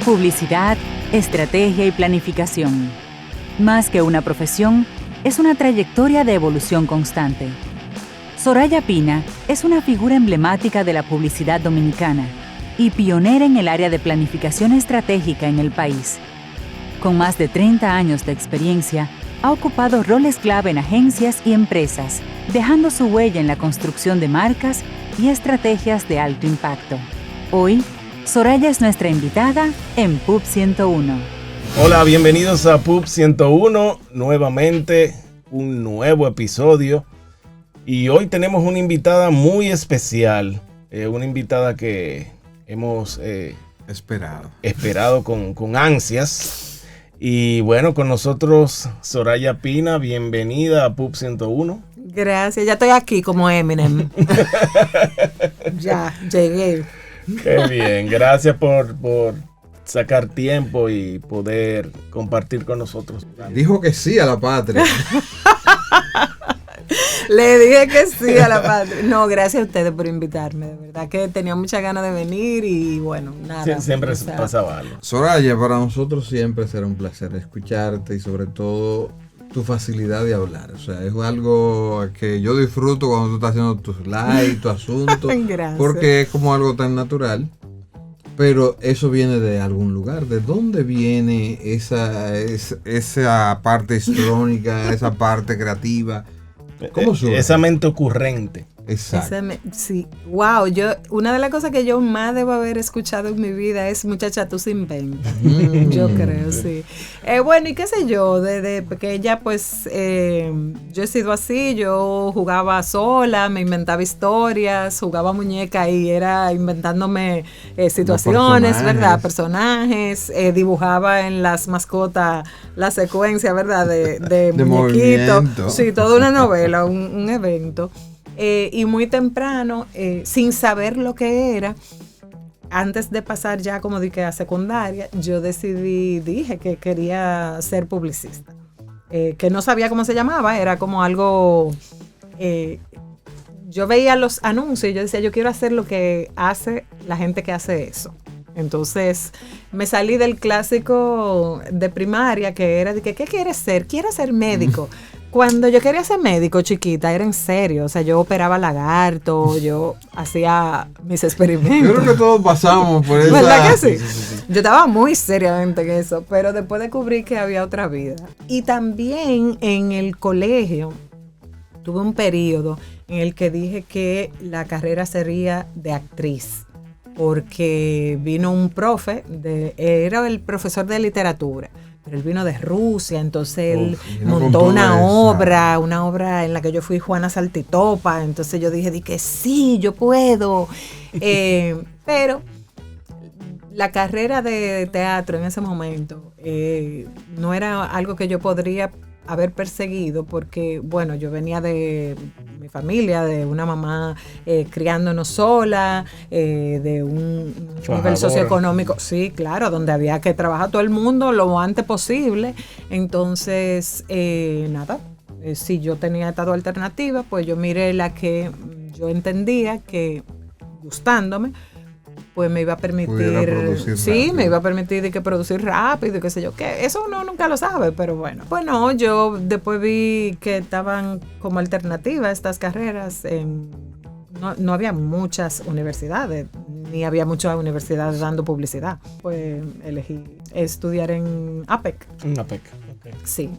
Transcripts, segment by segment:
publicidad, estrategia y planificación. Más que una profesión, es una trayectoria de evolución constante. Soraya Pina es una figura emblemática de la publicidad dominicana y pionera en el área de planificación estratégica en el país. Con más de 30 años de experiencia, ha ocupado roles clave en agencias y empresas, dejando su huella en la construcción de marcas y estrategias de alto impacto. Hoy, Soraya es nuestra invitada en PUB 101. Hola, bienvenidos a PUB 101, nuevamente un nuevo episodio. Y hoy tenemos una invitada muy especial, una invitada que hemos esperado con ansias. Y bueno, con nosotros Soraya Pina, bienvenida a PUB 101. Gracias, ya estoy aquí como Eminem. Ya, llegué. Qué bien, gracias por sacar tiempo y poder compartir con nosotros. Dijo que sí a la patria. Le dije que sí a la patria. No, gracias a ustedes por invitarme. De verdad que tenía muchas ganas de venir y bueno, nada. Siempre pasaba algo. Soraya, para nosotros siempre será un placer escucharte y sobre todo tu facilidad de hablar. O sea, es algo que yo disfruto cuando tú estás haciendo tus lives, tu asunto. Gracias. Porque es como algo tan natural. Pero eso viene de algún lugar. ¿De dónde viene esa parte histrónica, esa parte creativa? ¿Cómo surge? Esa mente ocurrente. Exacto. Sí, wow, una de las cosas que yo más debo haber escuchado en mi vida es muchacha, tú se inventas. Yo creo, sí. Bueno, y qué sé yo, desde pequeña pues yo he sido así, yo jugaba sola, me inventaba historias, jugaba muñeca y era inventándome situaciones, ¿verdad? Personajes, dibujaba en las mascotas la secuencia, ¿verdad? De muñequitos. Sí, toda una novela, un evento. Y muy temprano, sin saber lo que era, antes de pasar ya como dije a secundaria, yo dije que quería ser publicista, que no sabía cómo se llamaba, era como algo, yo veía los anuncios y yo decía, yo quiero hacer lo que hace la gente que hace eso. Entonces me salí del clásico de primaria que era de que, ¿qué quieres ser? Quiero ser médico. Cuando yo quería ser médico chiquita, era en serio. O sea, yo operaba lagartos, yo hacía mis experimentos. Yo creo que todos pasamos por eso. ¿Verdad que sí? Sí? Yo estaba muy seriamente en eso, pero después descubrí que había otra vida. Y también en el colegio tuve un periodo en el que dije que la carrera sería de actriz. Porque vino un profe, era el profesor de literatura, pero él vino de Rusia, entonces él montó una obra en la que yo fui Juana Saltitopa, entonces yo dije que sí, yo puedo, pero la carrera de teatro en ese momento no era algo que yo podría haber perseguido porque, bueno, yo venía de mi familia, de una mamá criándonos sola, de un nivel socioeconómico, sí, claro, donde había que trabajar todo el mundo lo antes posible. Entonces, si yo tenía estas dos alternativas, pues yo miré la que yo entendía que, gustándome, pues me iba a permitir, sí, me iba a permitir de que producir rápido y qué sé yo, que eso uno nunca lo sabe, pero bueno. Bueno, yo después vi que estaban como alternativa estas carreras, no había muchas universidades, ni había muchas universidades dando publicidad, pues elegí estudiar en APEC. En APEC, ok. Sí.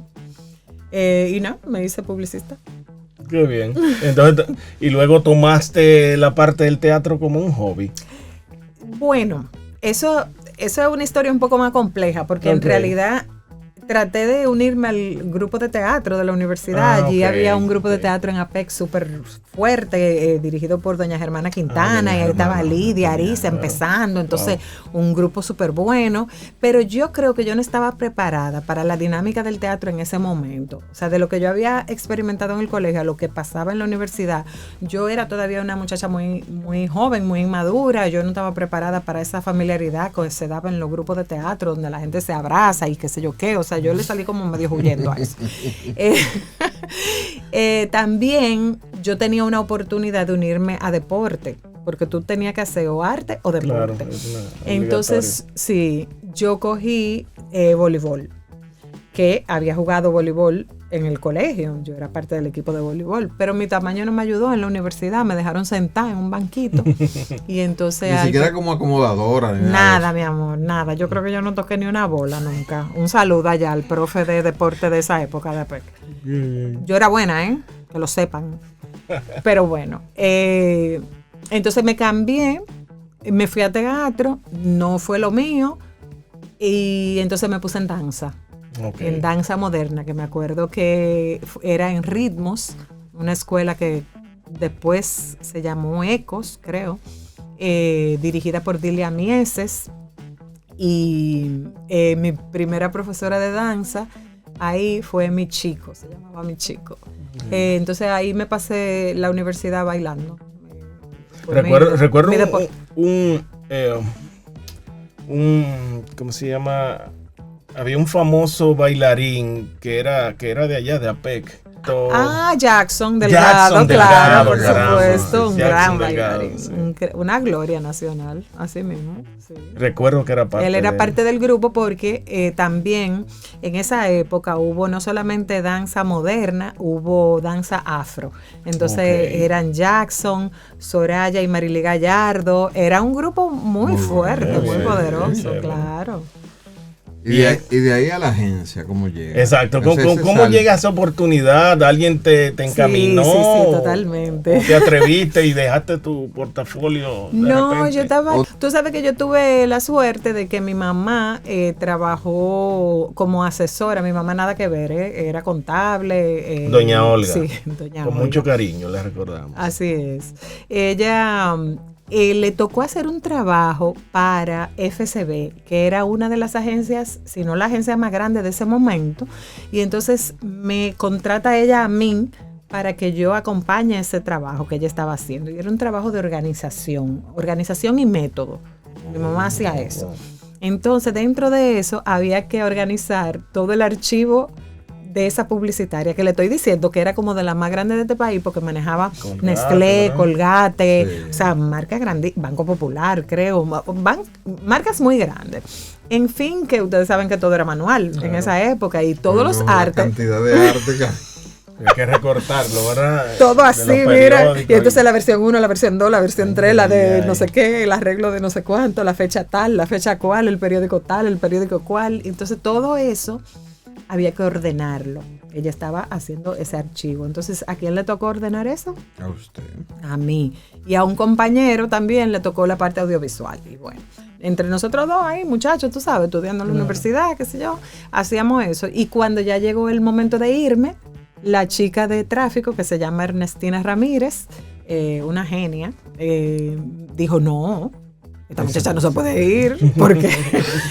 Y no, me hice publicista. Qué bien. Entonces, y luego tomaste la parte del teatro como un hobby. Bueno, eso es una historia un poco más compleja, porque en realidad traté de unirme al grupo de teatro de la universidad. Allí había un grupo de teatro en APEC súper fuerte, dirigido por doña Germana Quintana, y ahí estaba Lidia Ariza empezando, entonces un grupo súper bueno, pero yo creo que yo no estaba preparada para la dinámica del teatro en ese momento. O sea, de lo que yo había experimentado en el colegio a lo que pasaba en la universidad, yo era todavía una muchacha muy, muy joven, muy inmadura, yo no estaba preparada para esa familiaridad que se daba en los grupos de teatro, donde la gente se abraza y qué sé yo qué, o sea, yo le salí como medio huyendo a eso. También yo tenía una oportunidad de unirme a deporte, porque tú tenías que hacer o arte o deporte. Claro, entonces, sí, yo cogí voleibol, que había jugado voleibol en el colegio. Yo era parte del equipo de voleibol, pero mi tamaño no me ayudó en la universidad. Me dejaron sentada en un banquito. Y entonces... Ni siquiera como acomodadora. Nada, mi amor, nada. Yo creo que yo no toqué ni una bola nunca. Un saludo allá al profe de deporte de esa época de APEC. Yo era buena, que lo sepan. Pero bueno, entonces me cambié, me fui a teatro, no fue lo mío, y entonces me puse en danza. Okay. En danza moderna, que me acuerdo que era en Ritmos, una escuela que después se llamó Ecos, creo, dirigida por Dilia Mieses, y mi primera profesora de danza ahí fue Mi Chico, se llamaba Mi Chico. Entonces ahí me pasé la universidad bailando. Recuerdo un ¿cómo se llama? Había un famoso bailarín que era de allá, de APEC. Jackson Delgado, claro, por supuesto, un gran Delgado, bailarín, sí. Una gloria nacional, así mismo. Sí. Recuerdo que era parte Él era parte del grupo porque también en esa época hubo no solamente danza moderna, hubo danza afro. Entonces eran Jackson, Soraya y Marily Gallardo. Era un grupo muy fuerte, muy poderoso, claro. Y de ahí a la agencia, ¿cómo llega? Exacto, ¿cómo llega esa oportunidad? ¿Alguien te encaminó? Sí, totalmente. ¿Te atreviste y dejaste tu portafolio de repente? Yo estaba... Tú sabes que yo tuve la suerte de que mi mamá trabajó como asesora. Mi mamá nada que ver, era contable. Doña Olga. Sí, doña Olga. Con mucho cariño la recordamos. Así es. Ella... le tocó hacer un trabajo para FCB, que era una de las agencias, si no la agencia más grande de ese momento, y entonces me contrata ella a mí para que yo acompañe ese trabajo que ella estaba haciendo, y era un trabajo de organización y método. Mi mamá hacía eso. Entonces, dentro de eso, había que organizar todo el archivo de esa publicitaria que le estoy diciendo que era como de la más grande de este país porque manejaba Colgate, Nestlé, ¿no? Colgate, sí. O sea, marcas grandes, Banco Popular, creo, marcas muy grandes. En fin, que ustedes saben que todo era manual en esa época y todos los artes. La cantidad de arte que hay que recortarlo, ¿verdad? Todo así, mira. Y entonces la versión 1, la versión 2, la versión 3, la de no sé qué, el arreglo de no sé cuánto, la fecha tal, la fecha cual, el periódico tal, el periódico cual. Entonces todo eso había que ordenarlo. Ella estaba haciendo ese archivo. Entonces, ¿a quién le tocó ordenar eso? A usted. A mí. Y a un compañero también le tocó la parte audiovisual. Y bueno, entre nosotros dos ahí, muchachos, tú sabes, estudiando en la universidad, qué sé yo, hacíamos eso. Y cuando ya llegó el momento de irme, la chica de tráfico, que se llama Ernestina Ramírez, una genia, dijo, no, esta muchacha no se puede ir porque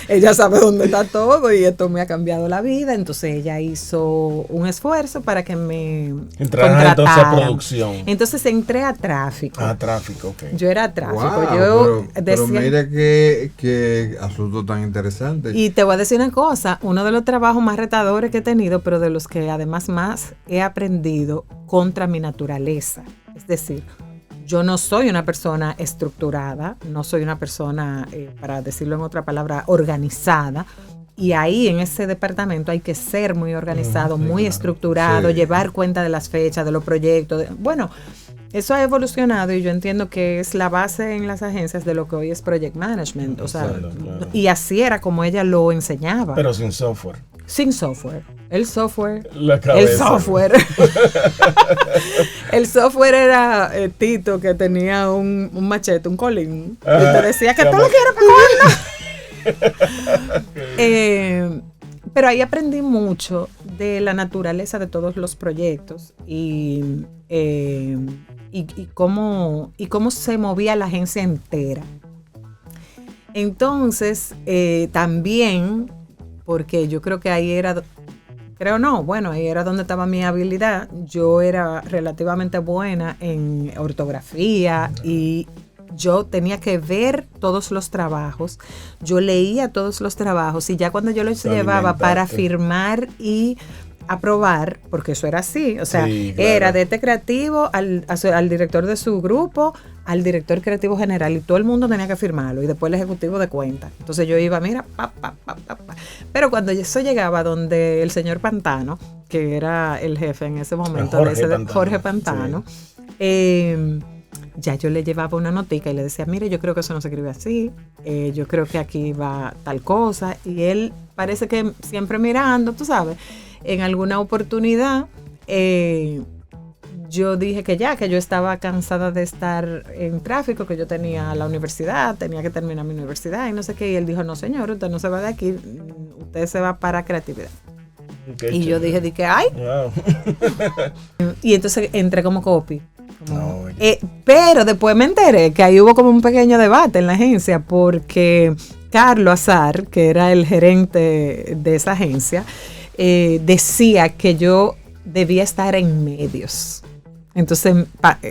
ella sabe dónde está todo y esto me ha cambiado la vida. Entonces ella hizo un esfuerzo para que me contrataran. Entonces a producción. Entonces entré a tráfico. A tráfico, ok. Yo era tráfico. Wow, pero mira qué asunto tan interesante. Y te voy a decir una cosa, uno de los trabajos más retadores que he tenido, pero de los que además más he aprendido contra mi naturaleza. Es decir, yo no soy una persona estructurada, no soy una persona, para decirlo en otra palabra, organizada. Y ahí en ese departamento hay que ser muy organizado, muy estructurado, llevar cuenta de las fechas, de los proyectos. Bueno, eso ha evolucionado y yo entiendo que es la base en las agencias de lo que hoy es Project Management. O sea, claro. Y así era como ella lo enseñaba. Pero sin software. Sin software. El software. El software. El software era Tito, que tenía un machete, un colín. Y te decía que tú lo quieres para cuándo. Pero ahí aprendí mucho de la naturaleza de todos los proyectos y cómo se movía la agencia entera. Entonces, también, porque yo creo que ahí era... ahí era donde estaba mi habilidad. Yo era relativamente buena en ortografía y yo tenía que ver todos los trabajos. Yo leía todos los trabajos y ya cuando yo los llevaba para firmar y aprobar, porque eso era así, o sea, era de este creativo al director de su grupo, al director creativo general y todo el mundo tenía que firmarlo y después el ejecutivo de cuentas. Entonces yo iba, mira, Pero cuando eso llegaba donde el señor Pantano, que era el jefe en ese momento, Jorge Pantano, ya yo le llevaba una notica y le decía, mire, yo creo que eso no se escribe así, yo creo que aquí va tal cosa, y él parece que siempre mirando, tú sabes, en alguna oportunidad yo dije que yo estaba cansada de estar en tráfico, que yo tenía la universidad, tenía que terminar mi universidad y no sé qué, y él dijo, no señor, usted no se va de aquí, usted se va para creatividad. Y yo dije, ay. Wow. Y entonces entré como copy. Pero después me enteré que ahí hubo como un pequeño debate en la agencia porque Carlos Azar, que era el gerente de esa agencia, decía que yo debía estar en medios. Entonces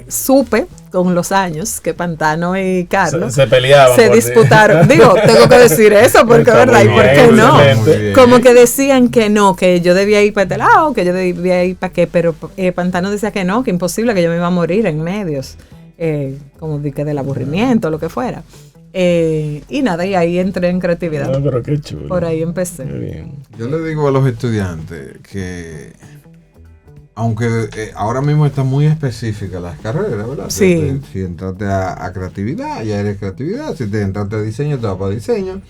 supe con los años que Pantano y Carlos se peleaban, se disputaron. Digo, tengo que decir eso porque es verdad, y por qué no. Como que decían que no, que yo debía ir para este lado, que yo debía ir para qué, pero Pantano decía que no, que imposible, que yo me iba a morir en medios, como que del aburrimiento, lo que fuera. Y nada, y ahí entré en creatividad. No, pero qué chulo. Por ahí empecé. Bien. Yo le digo a los estudiantes que aunque ahora mismo está muy específica las carreras, ¿verdad? Sí. Si entraste a creatividad, ya eres creatividad. Si te entraste a diseño, te vas para diseño.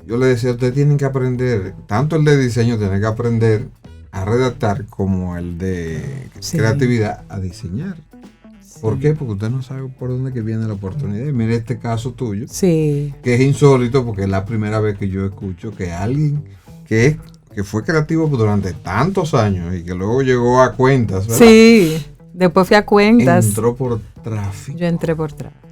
Yo le decía, ustedes tienen que aprender, tanto el de diseño tiene que aprender a redactar como el de creatividad a diseñar. Sí. ¿Por qué? Porque usted no sabe por dónde que viene la oportunidad. Y mire este caso tuyo, que es insólito porque es la primera vez que yo escucho que alguien que fue creativo durante tantos años y que luego llegó a cuentas, ¿verdad? Sí, después fui a cuentas. Entró por tráfico. Yo entré por tráfico.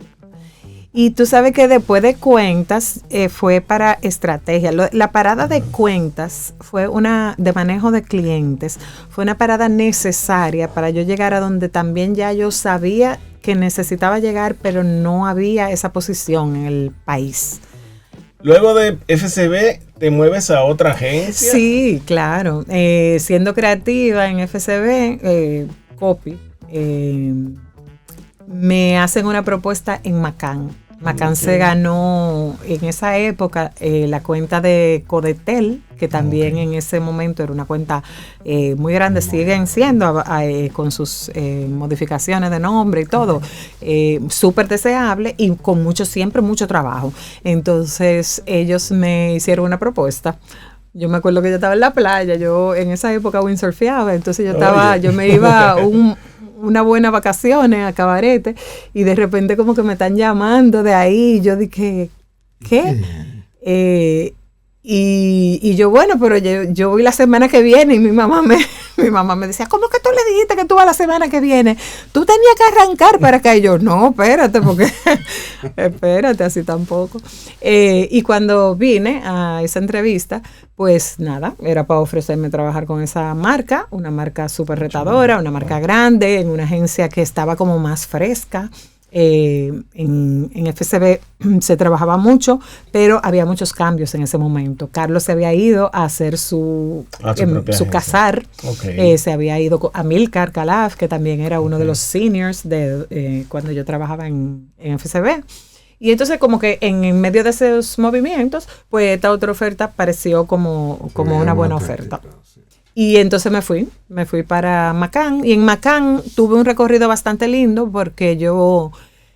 Y tú sabes que después de cuentas fue para estrategia. La parada de cuentas fue una de manejo de clientes. Fue una parada necesaria para yo llegar a donde también ya yo sabía que necesitaba llegar, pero no había esa posición en el país. Luego de FCB, ¿te mueves a otra agencia? Sí, claro. Siendo creativa en FCB, copy, me hacen una propuesta en Macán. Macán se ganó en esa época la cuenta de Codetel, que también en ese momento era una cuenta muy grande, siguen siendo con sus modificaciones de nombre y todo, súper deseable y con siempre mucho trabajo. Entonces ellos me hicieron una propuesta. Yo me acuerdo que yo estaba en la playa, yo en esa época windsurfeaba, entonces yo me iba una buena vacaciones a Cabarete y de repente como que me están llamando de ahí, yo dije, ¿qué? Y yo, bueno, pero yo voy la semana que viene y mi mamá me decía, ¿cómo que tú le dijiste que tú vas la semana que viene? Tú tenías que arrancar para acá. Y yo, no, espérate, porque espérate, así tampoco. Y cuando vine a esa entrevista, pues nada, era para ofrecerme trabajar con esa marca, una marca súper retadora, una marca grande, en una agencia que estaba como más fresca. En FCB se trabajaba mucho, pero había muchos cambios en ese momento. Carlos se había ido a hacer su casar, se había ido a Milcar Calaf, que también era uno de los seniors de cuando yo trabajaba en FCB. Y entonces como que en medio de esos movimientos, pues esta otra oferta pareció como una buena oferta. Y entonces me fui para Macán, y en Macán tuve un recorrido bastante lindo porque yo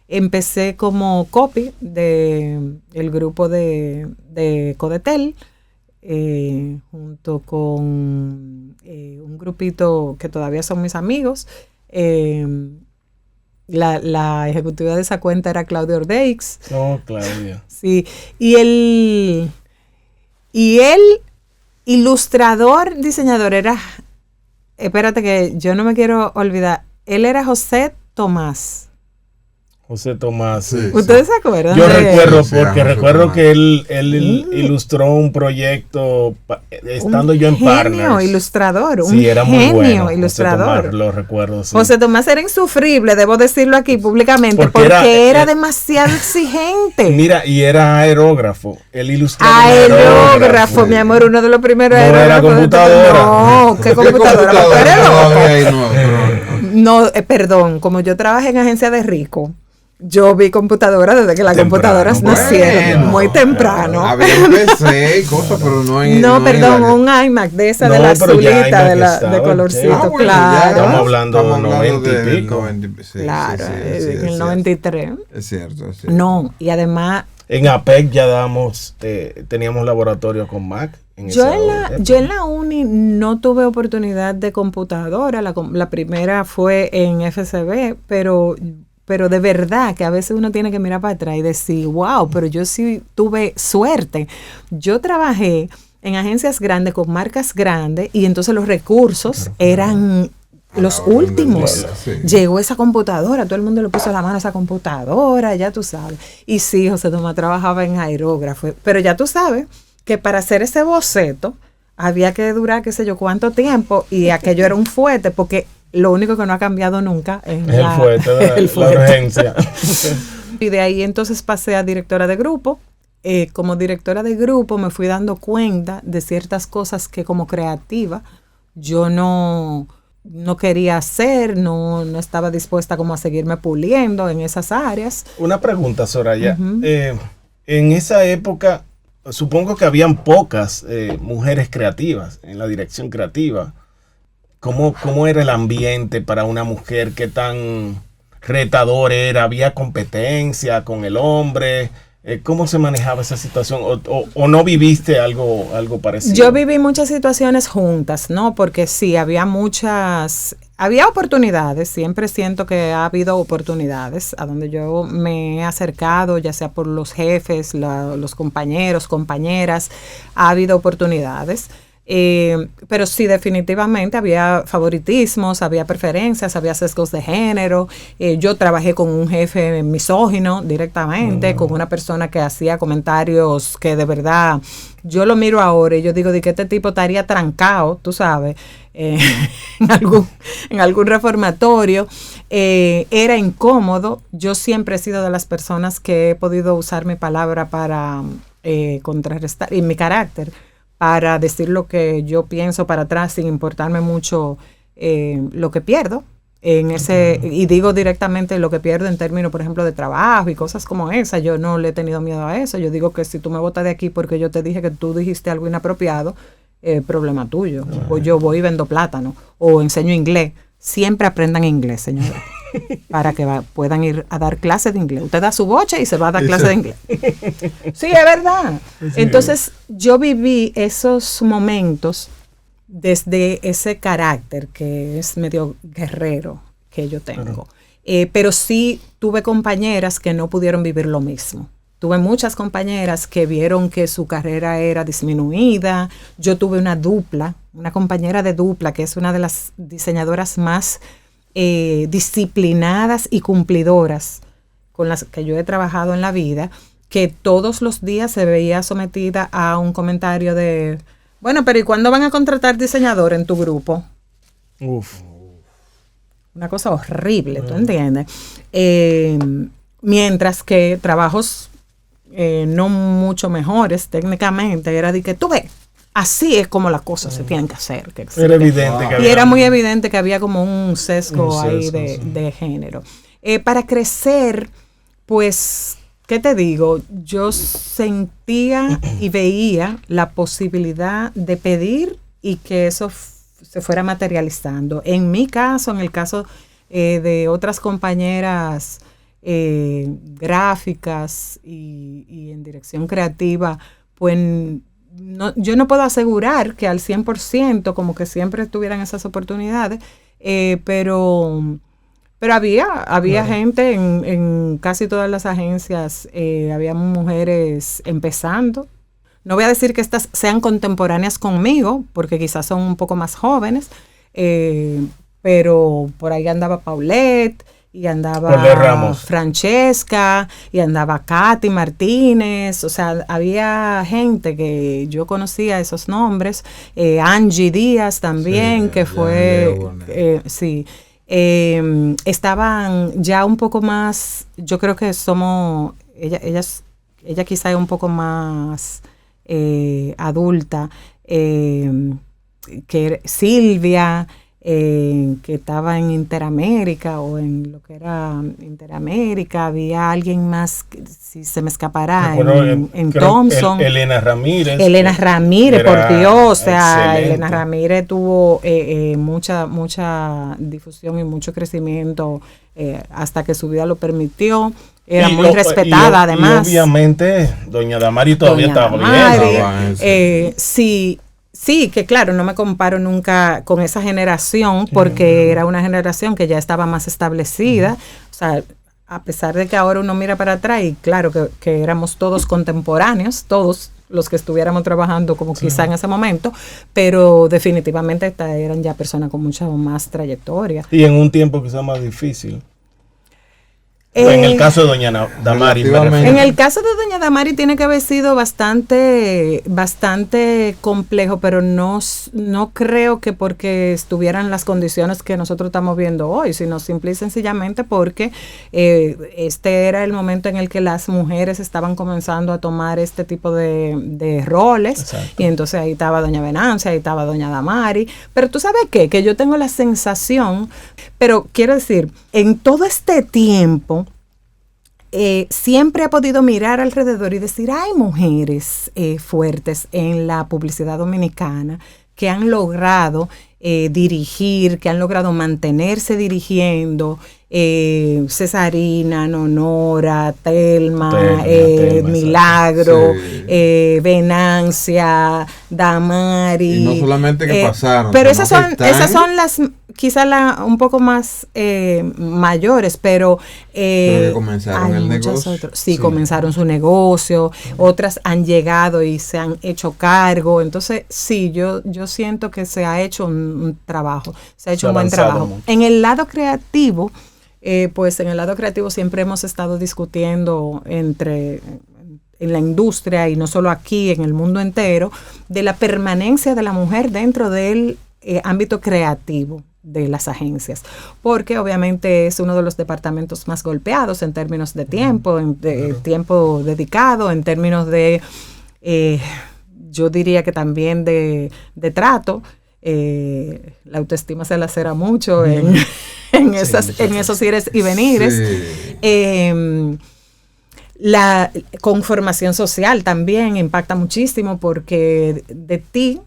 empecé como copy del grupo de Codetel, junto con un grupito que todavía son mis amigos. La ejecutiva de esa cuenta era Claudia Ordeix. Oh, Claudia. Sí, y él ilustrador, diseñador, espérate que yo no me quiero olvidar, él era José Tomás. José Tomás. Sí, ¿Ustedes se acuerdan? Yo recuerdo, porque recuerdo que él ilustró un proyecto estando yo en Partners. Ilustrador, sí, era muy bueno. Ilustrador. José Tomás, lo recuerdo, sí. José Tomás era insufrible, debo decirlo aquí públicamente, porque era demasiado exigente. Mira, y era aerógrafo. Él ilustró aerógrafo, mi amor, uno de los primeros aerógrafos. No era computadora. No, ¿qué computadora? No, perdón, como yo trabajé en agencia de Rico, Yo vi computadora desde que las computadoras nacieron, muy temprano. Había un PC y cosas, pero no en... No, perdón, un iMac de esa, de la azulita, de colorcito, bueno, claro. Estamos hablando de 90 y pico. Claro, en el 93. Es cierto. No, y además... En APEC ya teníamos laboratorio con Mac. Yo en la uni no tuve oportunidad de computadora, la primera fue en FCB, pero de verdad que a veces uno tiene que mirar para atrás y decir, wow, pero yo sí tuve suerte. Yo trabajé en agencias grandes con marcas grandes y entonces los recursos eran los últimos. Sí. Llegó esa computadora, todo el mundo le puso la mano a esa computadora, ya tú sabes. Y sí, José Tomás trabajaba en aerógrafo, pero ya tú sabes que para hacer ese boceto había que durar qué sé yo cuánto tiempo y aquello era un fuete porque lo único que no ha cambiado nunca es el fuete, la urgencia. Y de ahí entonces pasé a directora de grupo. Como directora de grupo me fui dando cuenta de ciertas cosas que como creativa yo no quería hacer, no estaba dispuesta como a seguirme puliendo en esas áreas. Una pregunta, Soraya. En esa época, supongo que habían pocas mujeres creativas en la dirección creativa. ¿Cómo era el ambiente para una mujer? ¿Qué tan retador era? ¿Había competencia con el hombre? ¿Cómo se manejaba esa situación? ¿O no viviste algo parecido? Yo viví muchas situaciones juntas, ¿no? Porque sí, había oportunidades, siempre siento que ha habido oportunidades a donde yo me he acercado, ya sea por los jefes, los compañeros, compañeras, ha habido oportunidades. Pero sí, definitivamente había favoritismos, había preferencias, había sesgos de género. Yo trabajé con un jefe misógino directamente, con una persona que hacía comentarios que de verdad yo lo miro ahora y yo digo de que este tipo estaría trancado, tú sabes, en algún reformatorio. Era incómodo. Yo siempre he sido de las personas que he podido usar mi palabra para contrarrestar, y mi carácter, para decir lo que yo pienso para atrás sin importarme mucho lo que pierdo y digo directamente lo que pierdo en términos, por ejemplo, de trabajo y cosas como esa. Yo no le he tenido miedo a eso. Yo digo que si tú me botas de aquí porque yo te dije que tú dijiste algo inapropiado, problema tuyo. O yo voy y vendo plátano o enseño inglés. Siempre aprendan inglés, señores, para que puedan ir a dar clases de inglés. Usted da su bocha y se va a dar clases de inglés. Sí, es verdad. Entonces, yo viví esos momentos desde ese carácter que es medio guerrero que yo tengo. Pero sí tuve compañeras que no pudieron vivir lo mismo. Tuve muchas compañeras que vieron que su carrera era disminuida. Yo tuve una compañera de dupla, que es una de las diseñadoras más disciplinadas y cumplidoras con las que yo he trabajado en la vida, que todos los días se veía sometida a un comentario de, bueno, pero ¿y cuándo van a contratar diseñador en tu grupo? Uf. Una cosa horrible, ¿tú entiendes? Mientras que trabajos no mucho mejores técnicamente, era de que tú ves, así es como las cosas se tienen que hacer. Era evidente que había. Y era muy evidente que había como un sesgo ahí de género. Para crecer, pues, ¿qué te digo? Yo sentía y veía la posibilidad de pedir y que eso se fuera materializando. En mi caso, en el caso de otras compañeras gráficas y en dirección creativa, pues yo no puedo asegurar que al 100% como que siempre tuvieran esas oportunidades, pero había gente en casi todas las agencias, había mujeres empezando. No voy a decir que estas sean contemporáneas conmigo, porque quizás son un poco más jóvenes, pero por ahí andaba Paulette, y andaba Francesca, y andaba Katy Martínez. O sea, había gente que yo conocía esos nombres. Angie Díaz también, sí, que fue, sí. Estaban ya un poco más, yo creo que ella quizá es un poco más adulta, que Silvia, que estaba en Interamérica o en lo que era Interamérica, había alguien más, si se me escapará, en Thompson. Elena Ramírez. Elena Ramírez, por Dios, o sea, excelente. Elena Ramírez tuvo mucha difusión y mucho crecimiento hasta que su vida lo permitió. Era muy respetada, además. Y obviamente, doña Damari todavía estaba bien. Sí, que claro, no me comparo nunca con esa generación porque era una generación que ya estaba más establecida. O sea, a pesar de que ahora uno mira para atrás y claro que éramos todos contemporáneos, todos los que estuviéramos trabajando como quizá en ese momento, pero definitivamente eran ya personas con mucha más trayectoria. Y en un tiempo quizá más difícil. En el caso de doña Damari. En el caso de doña Damari tiene que haber sido bastante complejo, pero no creo que porque estuvieran las condiciones que nosotros estamos viendo hoy, sino simple y sencillamente porque este era el momento en el que las mujeres estaban comenzando a tomar este tipo de roles. Exacto. Y entonces ahí estaba doña Venancia, ahí estaba doña Damari, pero tú sabes qué, que yo tengo la sensación, pero quiero decir, en todo este tiempo siempre he podido mirar alrededor y decir, hay mujeres fuertes en la publicidad dominicana que han logrado dirigir, que han logrado mantenerse dirigiendo, Cesarina, Nonora, Telma, Milagro, sí. Venancia, Damari. Y no solamente que pasaron, pero esas son las quizás un poco más mayores, pero que comenzaron el negocio. Sí, comenzaron su negocio, otras han llegado y se han hecho cargo. Entonces, sí, yo siento que se ha hecho un trabajo, se ha hecho un buen trabajo. Mucho. En el lado creativo, pues en el lado creativo siempre hemos estado discutiendo en la industria y no solo aquí, en el mundo entero, de la permanencia de la mujer dentro del ámbito creativo de las agencias, porque obviamente es uno de los departamentos más golpeados en términos de tiempo, tiempo dedicado, en términos de, yo diría que también de trato. La autoestima se lacera mucho en esos ires y venires. Sí. La conformación social también impacta muchísimo porque de ti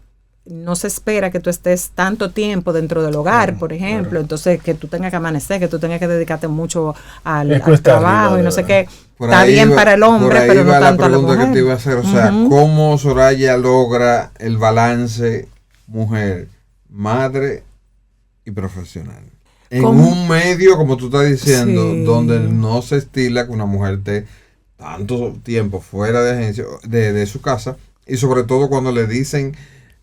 no se espera que tú estés tanto tiempo dentro del hogar, por ejemplo, entonces que tú tengas que amanecer, que tú tengas que dedicarte mucho al trabajo y no sé qué. Está bien para el hombre, pero no tanto a la mujer. Que te iba a hacer, o sea, ¿cómo Soraya logra el balance mujer, madre y profesional? En un medio, como tú estás diciendo, donde no se estila que una mujer esté tanto tiempo fuera de agencia, de su casa, y sobre todo cuando le dicen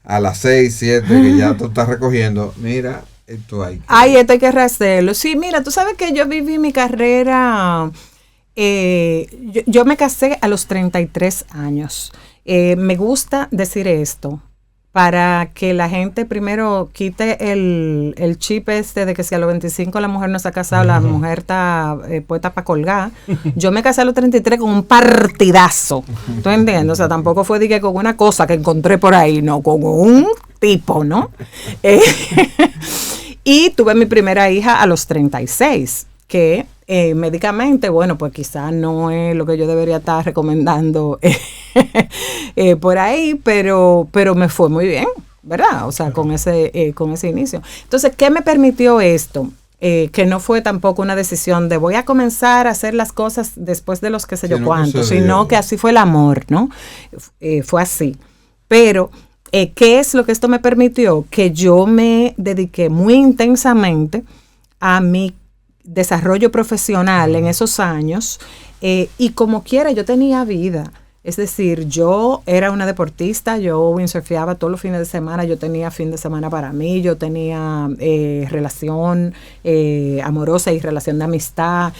a las 6, 7 que ya tú estás recogiendo, mira, esto hay que hacerlo. Sí, mira, tú sabes que yo viví mi carrera, yo me casé a los 33 años. Me gusta decir esto para que la gente primero quite el chip de que si a los 25 la mujer no se ha casado, la mujer está puesta para colgar. Yo me casé a los 33 con un partidazo. ¿Tú entiendes? O sea, tampoco fue de que con una cosa que encontré por ahí, no, con un tipo, ¿no? Y tuve mi primera hija a los 36, que médicamente, bueno, pues quizás no es lo que yo debería estar recomendando por ahí, pero me fue muy bien, ¿verdad? O sea, con ese inicio. Entonces, ¿qué me permitió esto? Que no fue tampoco una decisión de voy a comenzar a hacer las cosas después de los qué sé yo cuánto, sino que así fue el amor, ¿no? Fue así. Pero, ¿qué es lo que esto me permitió? Que yo me dediqué muy intensamente a mi desarrollo profesional en esos años, y como quiera yo tenía vida. Es decir, yo era una deportista, yo windsurfeaba todos los fines de semana, yo tenía fin de semana para mí, yo tenía relación amorosa y relación de amistad.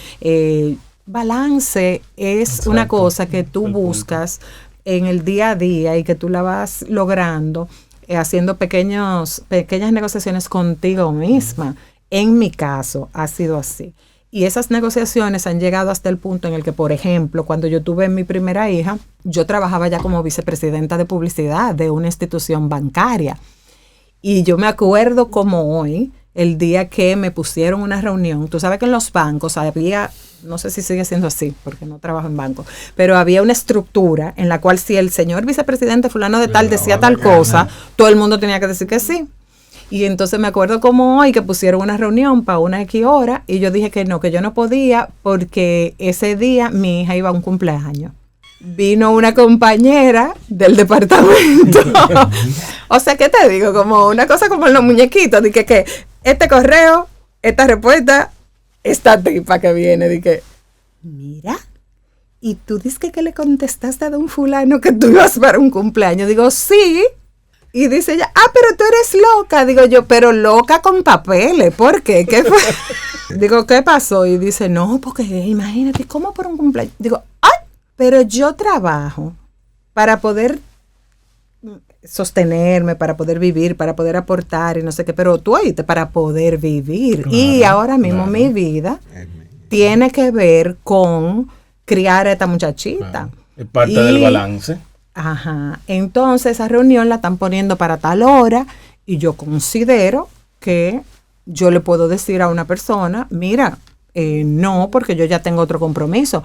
Balance es exacto, una cosa que tú buscas en el día a día y que tú la vas logrando haciendo pequeñas negociaciones contigo misma. En mi caso ha sido así. Y esas negociaciones han llegado hasta el punto en el que, por ejemplo, cuando yo tuve mi primera hija, yo trabajaba ya como vicepresidenta de publicidad de una institución bancaria. Y yo me acuerdo como hoy, el día que me pusieron una reunión. Tú sabes que en los bancos había, no sé si sigue siendo así, porque no trabajo en banco, pero había una estructura en la cual si el señor vicepresidente fulano de tal decía tal cosa, todo el mundo tenía que decir que sí. Y entonces me acuerdo como hoy que pusieron una reunión para una X hora y yo dije que no, que yo no podía porque ese día mi hija iba a un cumpleaños. Vino una compañera del departamento. O sea, ¿qué te digo? Como una cosa como en los muñequitos. Dije que este correo, esta respuesta, esta tipa que viene. Dije, mira, y tú dices que le contestaste a un fulano que tú ibas para un cumpleaños. Digo, sí. Y dice ella, pero tú eres loca. Digo yo, pero loca con papeles. ¿Por qué? ¿Qué fue? Digo, ¿qué pasó? Y dice, no, porque imagínate, ¿cómo por un cumpleaños? Digo, pero yo trabajo para poder sostenerme, para poder vivir, para poder aportar y no sé qué, pero tú oíste, para poder vivir. Claro, y ahora mismo mi vida tiene que ver con criar a esta muchachita. Claro. Es parte del balance. Ajá. Entonces esa reunión la están poniendo para tal hora y yo considero que yo le puedo decir a una persona, mira, no, porque yo ya tengo otro compromiso.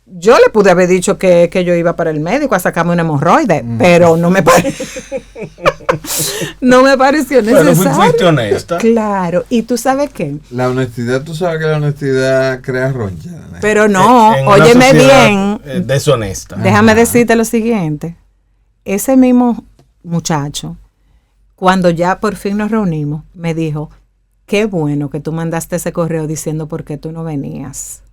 Yo le pude haber dicho que yo iba para el médico a sacarme una hemorroide, pero no me no me pareció necesario. Pero fuiste honesta. Claro, y tú sabes qué. La honestidad, tú sabes que la honestidad crea roncha. Pero no, óyeme bien. Deshonesta. Déjame decirte lo siguiente. Ese mismo muchacho, cuando ya por fin nos reunimos, me dijo, qué bueno que tú mandaste ese correo diciendo por qué tú no venías.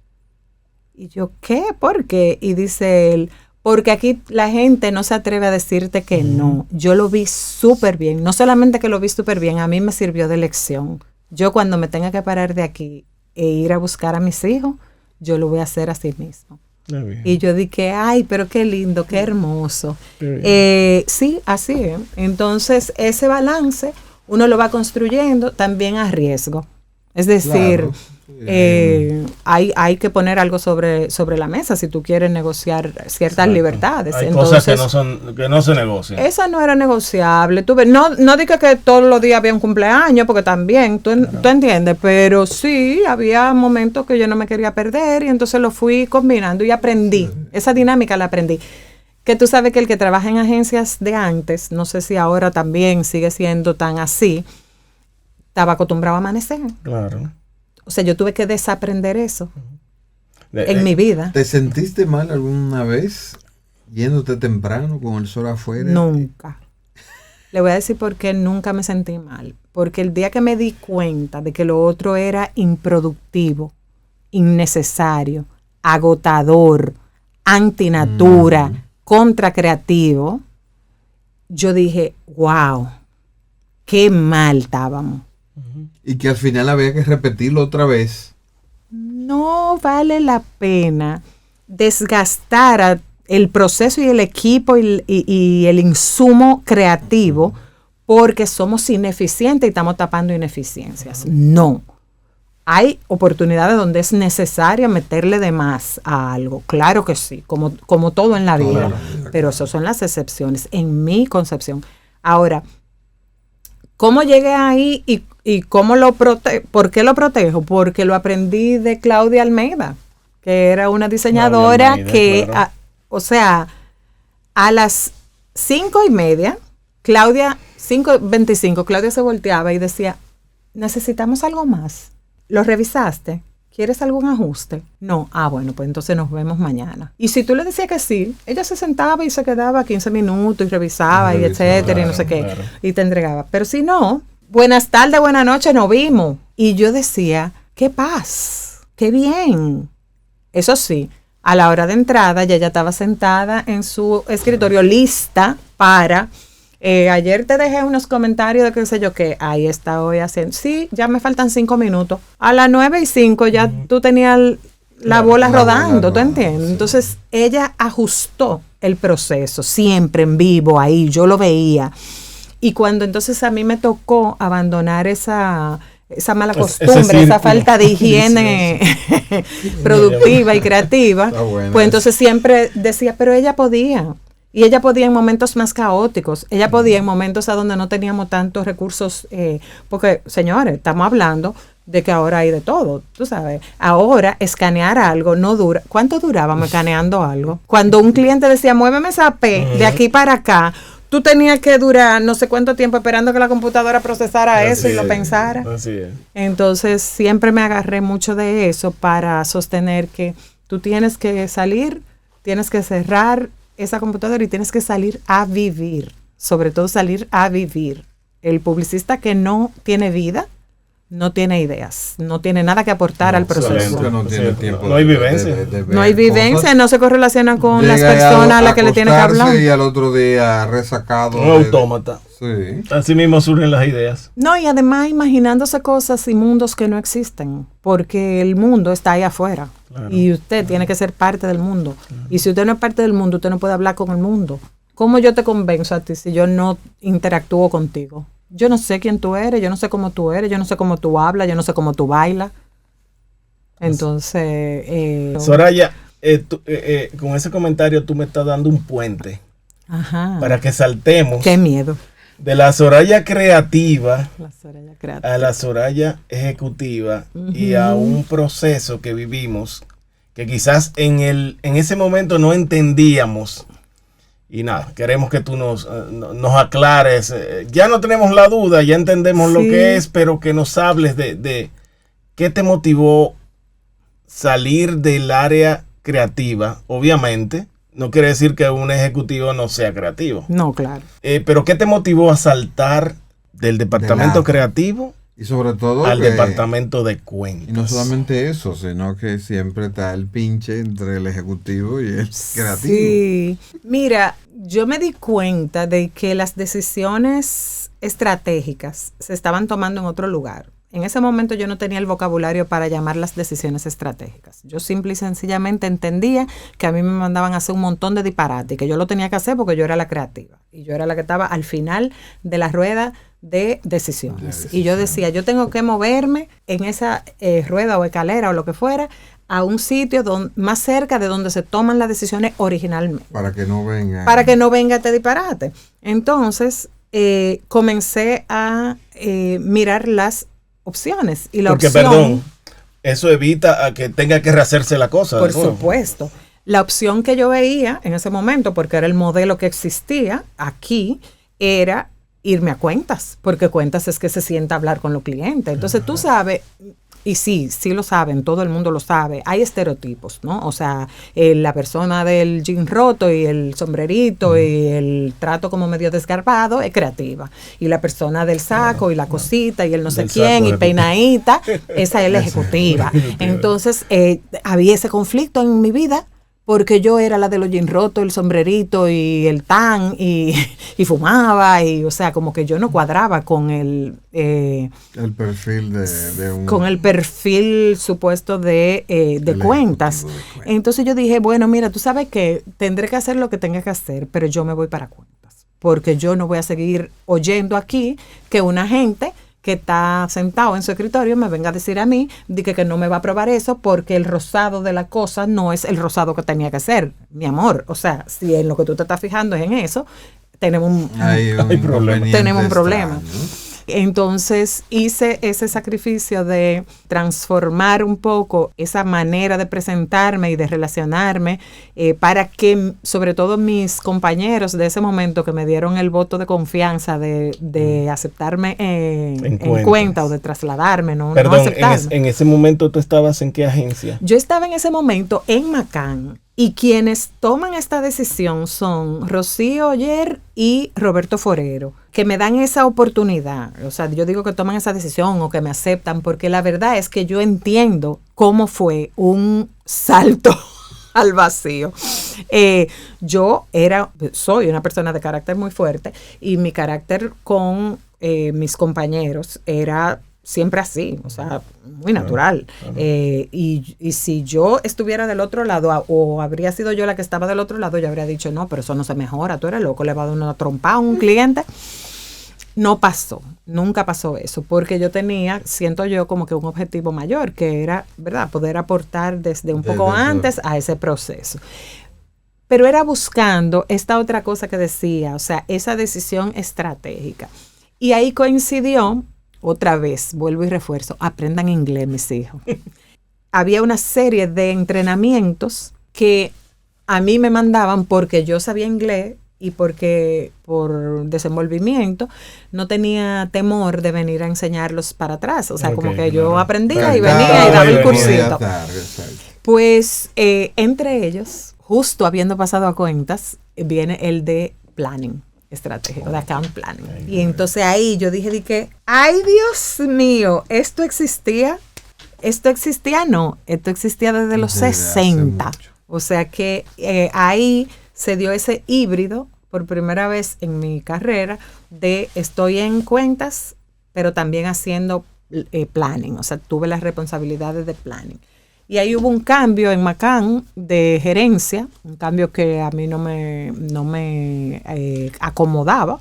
Y yo, ¿qué? ¿Por qué? Y dice él, porque aquí la gente no se atreve a decirte que no. Yo lo vi súper bien. No solamente que lo vi súper bien, a mí me sirvió de lección. Yo cuando me tenga que parar de aquí e ir a buscar a mis hijos, yo lo voy a hacer así mismo. Y yo dije, ay, pero qué lindo, qué hermoso. Sí, así es. Entonces, ese balance uno lo va construyendo también a riesgo. Es decir, hay que poner algo sobre la mesa si tú quieres negociar ciertas libertades. Hay entonces, cosas que no se negocian. Esa no era negociable. No digo que todos los días había un cumpleaños, porque también, tú entiendes, pero sí, había momentos que yo no me quería perder y entonces lo fui combinando y aprendí. Esa dinámica la aprendí. Que tú sabes que el que trabaja en agencias de antes, no sé si ahora también sigue siendo tan así, estaba acostumbrado a amanecer. Claro. O sea, yo tuve que desaprender eso en mi vida. ¿Te sentiste mal alguna vez yéndote temprano con el sol afuera? Nunca. Le voy a decir por qué nunca me sentí mal. Porque el día que me di cuenta de que lo otro era improductivo, innecesario, agotador, antinatura, contracreativo, yo dije, wow, qué mal estábamos. Y que al final había que repetirlo otra vez. No vale la pena desgastar el proceso y el equipo y el insumo creativo porque somos ineficientes y estamos tapando ineficiencias. No. Hay oportunidades donde es necesario meterle de más a algo. Claro que sí, como todo en la vida. Claro. Pero esas son las excepciones, en mi concepción. Ahora, ¿cómo llegué ahí y cómo por qué lo protejo? Porque lo aprendí de Claudia Almeida, que era una diseñadora Almeida, que, claro. A las 5:30, 5:25, Claudia se volteaba y decía, necesitamos algo más. ¿Lo revisaste? ¿Quieres algún ajuste? No. Bueno, pues entonces nos vemos mañana. Y si tú le decías que sí, ella se sentaba y se quedaba 15 minutos y revisaba y etcétera, y no sé qué, claro. Y te entregaba. Pero si no, buenas tardes, buenas noches, nos vimos. Y yo decía, qué paz, qué bien. Eso sí, a la hora de entrada ya ella estaba sentada en su escritorio lista para... ayer te dejé unos comentarios de qué sé yo qué, ahí está hoy haciendo. Sí, ya me faltan 5 minutos. A las 9:05 ya tú tenías la bola rodando, ¿tú entiendes? Sí. Entonces ella ajustó el proceso, siempre en vivo ahí, yo lo veía. Y cuando entonces a mí me tocó abandonar esa mala costumbre, esa falta de higiene productiva y creativa, pues entonces siempre decía, pero ella podía. Y ella podía en momentos más caóticos, ella podía en momentos a donde no teníamos tantos recursos, porque, señores, estamos hablando de que ahora hay de todo, tú sabes. Ahora, escanear algo no dura. ¿Cuánto durábamos escaneando algo? Cuando un cliente decía, muéveme esa P de aquí para acá, tú tenías que durar no sé cuánto tiempo esperando que la computadora procesara eso y lo pensara. Así es. Entonces, siempre me agarré mucho de eso para sostener que tú tienes que salir, tienes que cerrar esa computadora y tienes que salir a vivir, sobre todo salir a vivir. El publicista que no tiene vida, no tiene ideas, no tiene nada que aportar al proceso. No tiene tiempo. No hay vivencia. No hay vivencia, cosas. No se correlaciona con Llega las personas a las que le tiene que acostarse hablar. Y al otro día resacado. Un autómata. Sí. Así mismo surgen las ideas. No, y además imaginándose cosas y mundos que no existen, porque el mundo está ahí afuera. Claro, y usted tiene que ser parte del mundo. Y si usted no es parte del mundo, usted no puede hablar con el mundo. ¿Cómo yo te convenzo a ti si yo no interactúo contigo? Yo no sé quién tú eres, yo no sé cómo tú eres, yo no sé cómo tú hablas, yo no sé cómo tú bailas. Entonces... Soraya, con ese comentario tú me estás dando un puente. Ajá. Para que saltemos. Qué miedo. De la Soraya creativa a la Soraya ejecutiva y a un proceso que vivimos que quizás en ese momento no entendíamos. Y nada, queremos que tú nos aclares. Ya no tenemos la duda, ya entendemos lo que es, pero que nos hables de qué te motivó salir del área creativa. Obviamente, no quiere decir que un ejecutivo no sea creativo. No, claro. Pero ¿qué te motivó a saltar del departamento creativo y sobre todo al departamento de cuentas? Y no solamente eso, sino que siempre está el pinche entre el ejecutivo y el creativo. Sí, mira, yo me di cuenta de que las decisiones estratégicas se estaban tomando en otro lugar. En ese momento yo no tenía el vocabulario para llamar las decisiones estratégicas. Yo simple y sencillamente entendía que a mí me mandaban a hacer un montón de disparate y que yo lo tenía que hacer porque yo era la creativa. Y yo era la que estaba al final de la rueda de decisiones. Y yo decía, yo tengo que moverme en esa rueda o escalera o lo que fuera a un sitio más cerca de donde se toman las decisiones originalmente. Para que no venga. Para que no venga este disparate. Entonces, comencé a mirar las opciones. Y porque, perdón, eso evita a que tenga que rehacerse la cosa. Por supuesto. La opción que yo veía en ese momento, porque era el modelo que existía aquí, era irme a cuentas, porque cuentas es que se sienta a hablar con los clientes. Entonces, tú sabes, y sí lo saben, todo el mundo lo sabe, hay estereotipos, ¿no? O sea, la persona del jean roto y el sombrerito y el trato como medio desgarbado es creativa. Y la persona del saco y la cosita y el no sé quién y peinadita, esa es la ejecutiva. Entonces, había ese conflicto en mi vida, porque yo era la de los jeans rotos, el sombrerito y el tan y fumaba y o sea como que yo no cuadraba con el perfil de un con el perfil supuesto de cuentas. Entonces yo dije, bueno, mira, tú sabes que tendré que hacer lo que tenga que hacer, pero yo me voy para cuentas, porque yo no voy a seguir oyendo aquí que una gente que está sentado en su escritorio me venga a decir a mí que no me va a aprobar eso porque el rosado de la cosa no es el rosado que tenía que ser, mi amor. O sea, si en lo que tú te estás fijando es en eso, tenemos un problema. Entonces hice ese sacrificio de transformar un poco esa manera de presentarme y de relacionarme para que sobre todo mis compañeros de ese momento que me dieron el voto de confianza de aceptarme en cuenta o de trasladarme, no aceptarme. En ese momento ¿tú estabas en qué agencia? Yo estaba en ese momento en Macán. Y quienes toman esta decisión son Rocío Oyer y Roberto Forero, que me dan esa oportunidad. O sea, yo digo que toman esa decisión o que me aceptan, porque la verdad es que yo entiendo cómo fue un salto al vacío. Yo soy una persona de carácter muy fuerte y mi carácter con mis compañeros era siempre así, o sea, muy natural. Y si yo estuviera del otro lado, o habría sido yo la que estaba del otro lado, yo habría dicho, no, pero eso no se mejora, tú eres loco, le va a dar una trompa a un cliente. No pasó, nunca pasó eso, porque yo siento yo como que un objetivo mayor, que era, ¿verdad?, poder aportar desde un poco antes a ese proceso. pero era buscando esta otra cosa que decía, o sea, esa decisión estratégica. Y ahí coincidió, otra vez, vuelvo y refuerzo, aprendan inglés, mis hijos. Había una serie de entrenamientos que a mí me mandaban porque yo sabía inglés y porque por desenvolvimiento no tenía temor de venir a enseñarlos para atrás. O sea, como que yo aprendía y venía y daba el cursito. Pues entre ellos, justo habiendo pasado a cuentas, viene el de planning estratégico, de account planning. Y entonces ahí yo dije, ay Dios mío, ¿esto existía? Esto existía desde los 60. O sea que ahí se dio ese híbrido por primera vez en mi carrera de estoy en cuentas, pero también haciendo planning. O sea, tuve las responsabilidades de planning. Y ahí hubo un cambio en McCann de gerencia, un cambio que a mí no me acomodaba.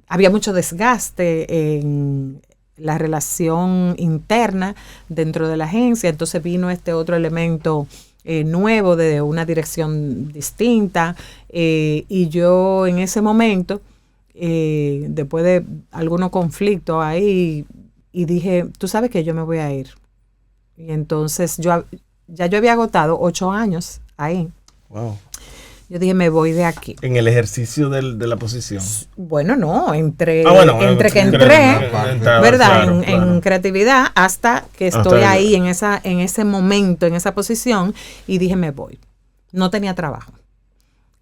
Había mucho desgaste en la relación interna dentro de la agencia, entonces vino este otro elemento nuevo de una dirección distinta, y yo en ese momento, después de algunos conflictos ahí, y dije, tú sabes que yo me voy a ir. Y entonces yo había agotado 8 años ahí. Wow. Yo dije, me voy de aquí. En el ejercicio de la posición. Bueno, no, entre que entré, ¿verdad? Claro. En creatividad, hasta que estoy ahí en ese momento, en esa posición, y dije, me voy. No tenía trabajo.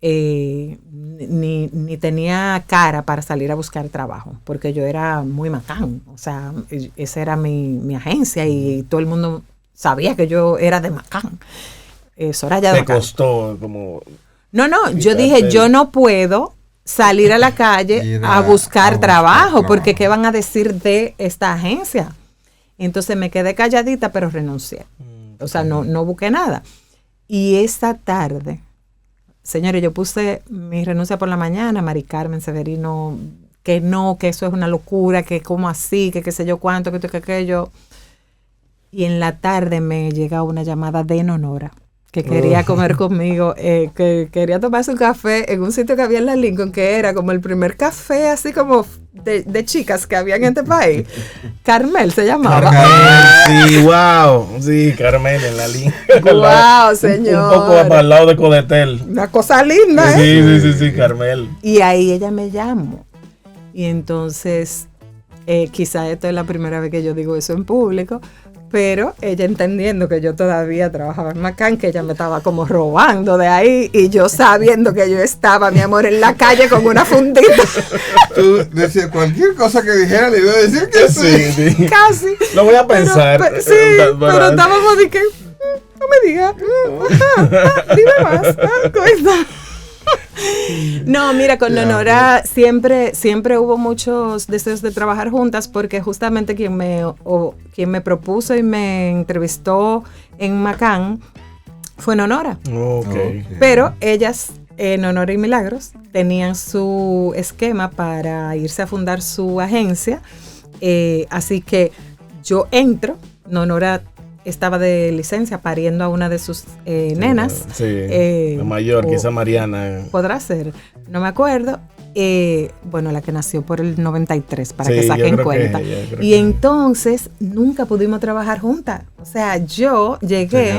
Ni tenía cara para salir a buscar trabajo, porque yo era muy McCann. O sea, esa era mi agencia y todo el mundo sabía que yo era de McCann. Soraya de McCann. ¿Te costó como...? No, yo dije, yo no puedo salir a la calle a buscar trabajo, porque ¿qué van a decir de esta agencia? Entonces me quedé calladita, pero renuncié. O sea, no busqué nada. Y esa tarde, señores, yo puse mi renuncia por la mañana, Mari Carmen Severino, que eso es una locura, que cómo así, que qué sé yo cuánto, que aquello. Y en la tarde me llega una llamada de Nonora, que quería comer conmigo, que quería tomarse un café en un sitio que había en la Lincoln, que era como el primer café así como de chicas que había en este país. Carmel se llamaba. Sí, wow. Sí, Carmel en la Lincoln. Wow, señor. Un poco al lado de Codetel. Una cosa linda, Sí, Carmel. Y ahí ella me llamó. Y entonces, quizá esto es la primera vez que yo digo eso en público, pero ella entendiendo que yo todavía trabajaba en McCann, que ella me estaba como robando de ahí, y yo sabiendo que yo estaba, mi amor, en la calle con una fundita. Tú decías, cualquier cosa que dijera le iba a decir que sí. Casi. Lo voy a pensar. Pero estábamos de que, no me digas, dime más, cuenta. No, mira, con Nonora siempre hubo muchos deseos de trabajar juntas, porque justamente quien me propuso y me entrevistó en McCann fue Nonora. Okay. Pero ellas, Nonora y Milagros, tenían su esquema para irse a fundar su agencia, así que yo entro, Nonora estaba de licencia pariendo a una de sus nenas. Sí, la mayor, quizá Mariana. Podrá ser, no me acuerdo. Bueno, la que nació por el 93, para que saquen cuenta. Y entonces nunca pudimos trabajar juntas. O sea, yo llegué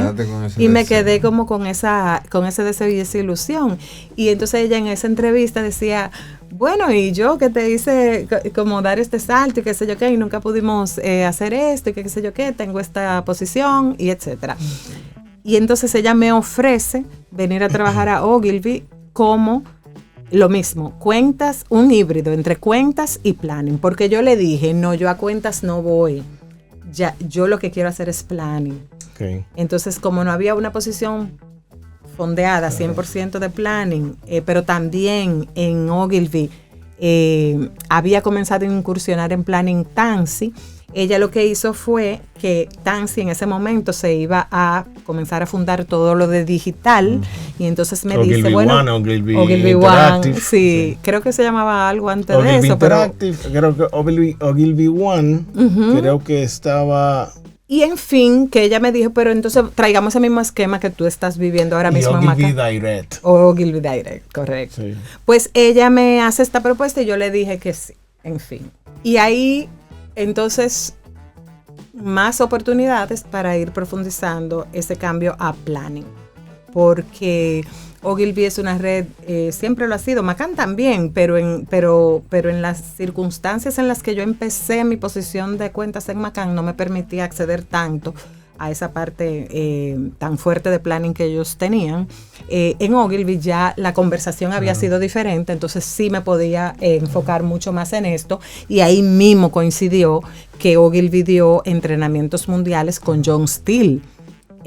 y me quedé como con ese deseo y esa ilusión. Y entonces ella en esa entrevista decía, bueno, y yo que te hice como dar este salto y qué sé yo qué, y nunca pudimos hacer esto y qué sé yo qué, tengo esta posición y etcétera. Y entonces ella me ofrece venir a trabajar a Ogilvy como lo mismo, cuentas, un híbrido entre cuentas y planning, porque yo le dije, no, yo a cuentas no voy, ya, yo lo que quiero hacer es planning. Okay. Entonces, como no había una posición fondeada 100% de planning, pero también en Ogilvy había comenzado a incursionar en planning Tansy. Ella lo que hizo fue que Tansy en ese momento se iba a comenzar a fundar todo lo de digital, y entonces me dice, bueno, Ogilvy One, sí, creo que se llamaba algo antes de eso, pero creo que Ogilvy One, creo que estaba Y en fin, que ella me dijo, pero entonces traigamos ese mismo esquema que tú estás viviendo ahora mismo en Ogilvy Macao. Direct. Ogilvy Direct, correcto. Sí. Pues ella me hace esta propuesta y yo le dije que sí, en fin. Y ahí, entonces, más oportunidades para ir profundizando ese cambio a planning. Porque Ogilvy es una red, siempre lo ha sido, Macan también, pero en las circunstancias en las que yo empecé mi posición de cuentas en Macan no me permitía acceder tanto a esa parte tan fuerte de planning que ellos tenían. En Ogilvy ya la conversación había sido diferente, entonces sí me podía enfocar mucho más en esto, y ahí mismo coincidió que Ogilvy dio entrenamientos mundiales con John Steele.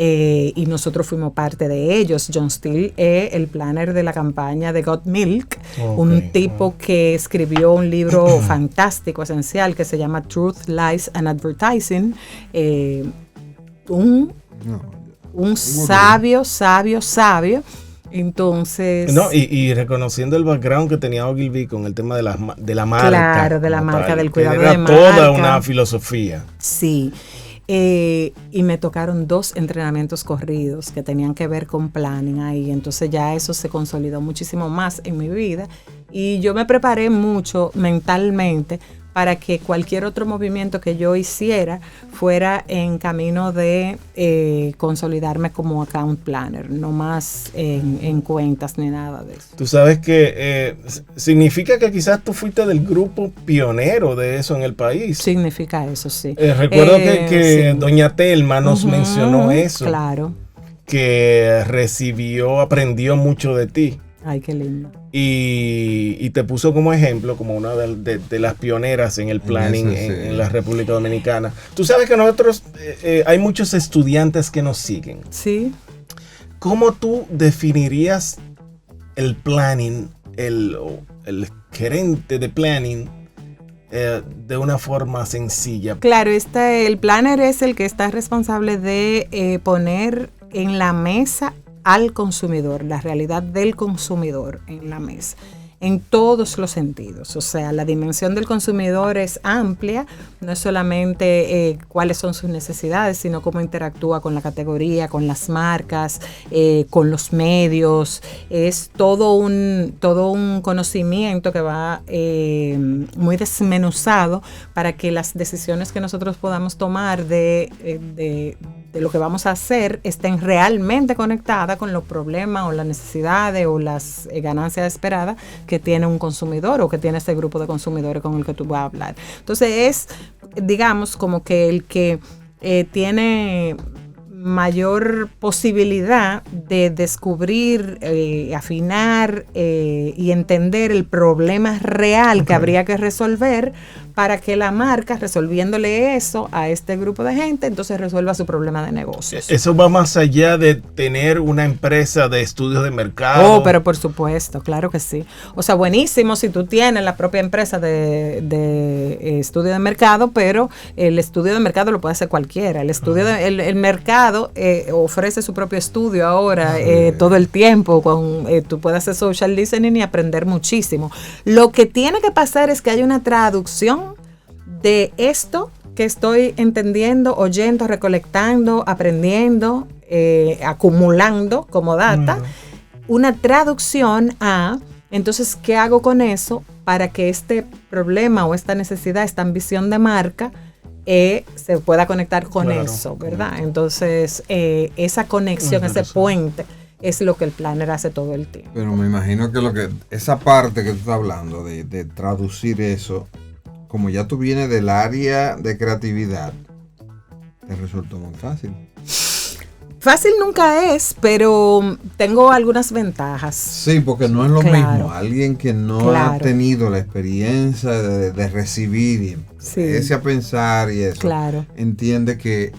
Y nosotros fuimos parte de ellos. John Steele es el planner de la campaña de Got Milk, un tipo que escribió un libro fantástico, esencial, que se llama Truth, Lies and Advertising. Un sabio. Entonces... No, y reconociendo el background que tenía Ogilvy con el tema de la marca. Claro, de la marca, del cuidado era de marca. Toda una filosofía. Sí. Y me tocaron 2 entrenamientos corridos que tenían que ver con planning ahí. Entonces ya eso se consolidó muchísimo más en mi vida. Y yo me preparé mucho mentalmente para que cualquier otro movimiento que yo hiciera fuera en camino de consolidarme como account planner, no más en cuentas ni nada de eso. Tú sabes que significa que quizás tú fuiste del grupo pionero de eso en el país. Significa eso, sí. Recuerdo que sí. Doña Telma nos mencionó eso. Claro. Que aprendió mucho de ti. Ay, qué lindo. Y te puso como ejemplo, como una de las pioneras en el planning en la República Dominicana. Tú sabes que nosotros, hay muchos estudiantes que nos siguen. Sí. ¿Cómo tú definirías el planning, el gerente de planning, de una forma sencilla? Claro, el planner es el que está responsable de poner en la mesa al consumidor, la realidad del consumidor en la mesa, en todos los sentidos. O sea, la dimensión del consumidor es amplia, no es solamente cuáles son sus necesidades, sino cómo interactúa con la categoría, con las marcas, con los medios. Es todo un conocimiento que va muy desmenuzado para que las decisiones que nosotros podamos tomar de lo que vamos a hacer estén realmente conectadas con los problemas o las necesidades o las ganancias esperadas que tiene un consumidor o que tiene ese grupo de consumidores con el que tú vas a hablar. Entonces es, digamos, como que el que tiene mayor posibilidad de descubrir, afinar y entender el problema real que habría que resolver para que la marca, resolviéndole eso a este grupo de gente, entonces resuelva su problema de negocios. Eso va más allá de tener una empresa de estudios de mercado. Oh, pero por supuesto, claro que sí. O sea, buenísimo si tú tienes la propia empresa de estudio de mercado, pero el estudio de mercado lo puede hacer cualquiera. El mercado ofrece su propio estudio ahora todo el tiempo. Tú puedes hacer social listening y aprender muchísimo. Lo que tiene que pasar es que haya una traducción de esto que estoy entendiendo, oyendo, recolectando, aprendiendo, acumulando como data, una traducción a, entonces, ¿qué hago con eso para que este problema o esta necesidad, esta ambición de marca se pueda conectar con eso, ¿verdad? Entonces, esa conexión, ese puente, es lo que el planner hace todo el tiempo. Pero me imagino que esa parte que tú estás hablando de traducir eso, como ya tú vienes del área de creatividad, te resultó muy fácil. Fácil nunca es, pero tengo algunas ventajas. Sí, porque no es lo mismo. Alguien que no ha tenido la experiencia de recibir y ese a pensar y eso, entiende que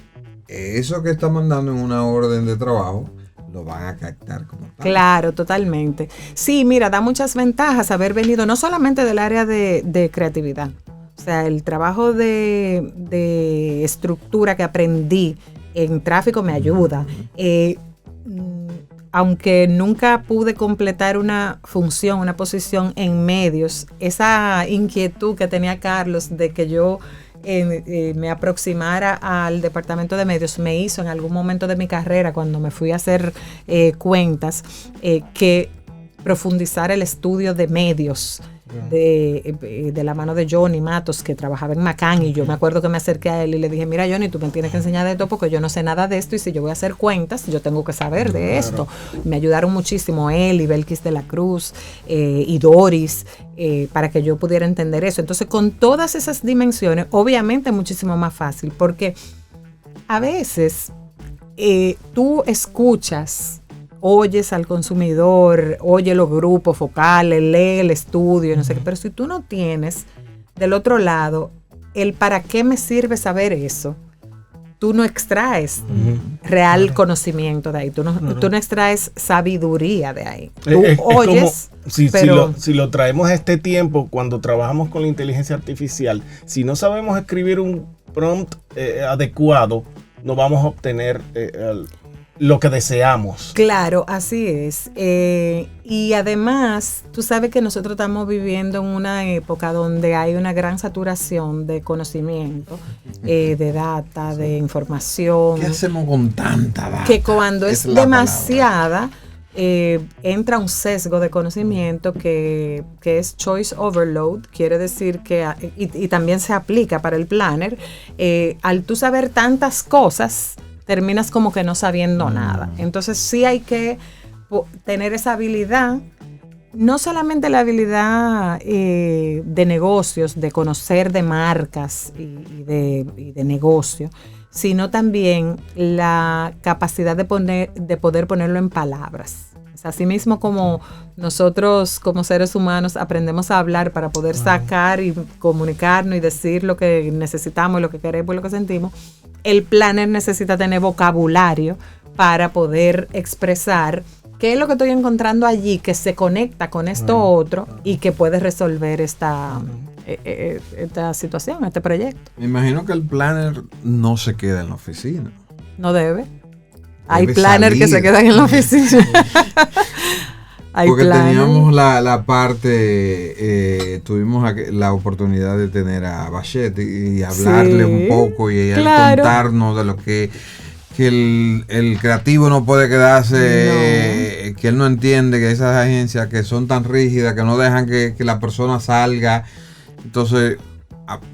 eso que está mandando en una orden de trabajo lo van a captar como tal. Claro, totalmente. Sí, mira, da muchas ventajas haber venido no solamente del área de creatividad. O sea, el trabajo de estructura que aprendí en tráfico me ayuda. Aunque nunca pude completar una función, una posición en medios, esa inquietud que tenía Carlos de que yo me aproximara al departamento de medios, me hizo en algún momento de mi carrera, cuando me fui a hacer cuentas, que profundizar el estudio de medios de la mano de Johnny Matos, que trabajaba en Macán, y yo me acuerdo que me acerqué a él y le dije, mira Johnny, tú me tienes que enseñar de esto porque yo no sé nada de esto, y si yo voy a hacer cuentas, yo tengo que saber de esto. Me ayudaron muchísimo él y Belkis de la Cruz y Doris, para que yo pudiera entender eso. Entonces, con todas esas dimensiones, obviamente es muchísimo más fácil, porque a veces tú escuchas, oyes al consumidor, oye los grupos focales, lee el estudio, no sé qué, pero si tú no tienes del otro lado el para qué me sirve saber eso, tú no extraes real conocimiento de ahí, tú no extraes sabiduría de ahí. Tú oyes, como si lo traemos a este tiempo, cuando trabajamos con la inteligencia artificial, si no sabemos escribir un prompt adecuado, no vamos a obtener lo que deseamos. Claro, así es. Y además, tú sabes que nosotros estamos viviendo en una época donde hay una gran saturación de conocimiento, de data, de información. ¿Qué hacemos con tanta data? Que cuando es demasiada, entra un sesgo de conocimiento que es choice overload. Quiere decir que, y también se aplica para el planner, al tú saber tantas cosas, terminas como que no sabiendo nada. Entonces sí hay que tener esa habilidad, no solamente la habilidad de negocios, de conocer de marcas y de negocio, sino también la capacidad de poder ponerlo en palabras. O sea, así mismo como nosotros como seres humanos aprendemos a hablar para poder sacar y comunicarnos y decir lo que necesitamos, lo que queremos y lo que sentimos, el planner necesita tener vocabulario para poder expresar qué es lo que estoy encontrando allí que se conecta con esto otro y que puede resolver esta situación, este proyecto. Me imagino que el planner no se queda en la oficina. No debe. Hay planners que se quedan en la oficina. Porque teníamos la parte, tuvimos la oportunidad de tener a Bachet y hablarle un poco y contarnos de lo que el creativo no puede quedarse, que él no entiende que esas agencias que son tan rígidas, que no dejan que la persona salga. Entonces,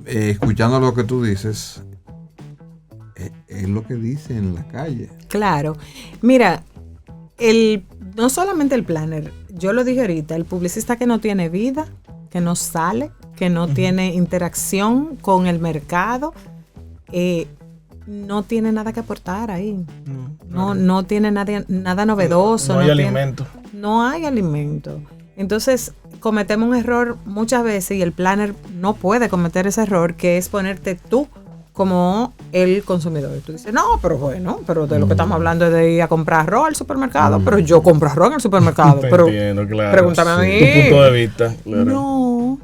escuchando lo que tú dices, es lo que dice en la calle. Claro. Mira, no solamente el planner, yo lo dije ahorita, el publicista que no tiene vida, que no sale, que no tiene interacción con el mercado, no tiene nada que aportar ahí. No tiene nada novedoso. No hay alimento. No hay alimento. Entonces, cometemos un error muchas veces y el planner no puede cometer ese error, que es ponerte tú como el consumidor. Tú dices, no, pero bueno, pero de lo que estamos hablando es de ir a comprar arroz al supermercado, pero yo compro arroz en el supermercado. Pero entiendo, claro, pregúntame a mí. Tu punto de vista, claro. No,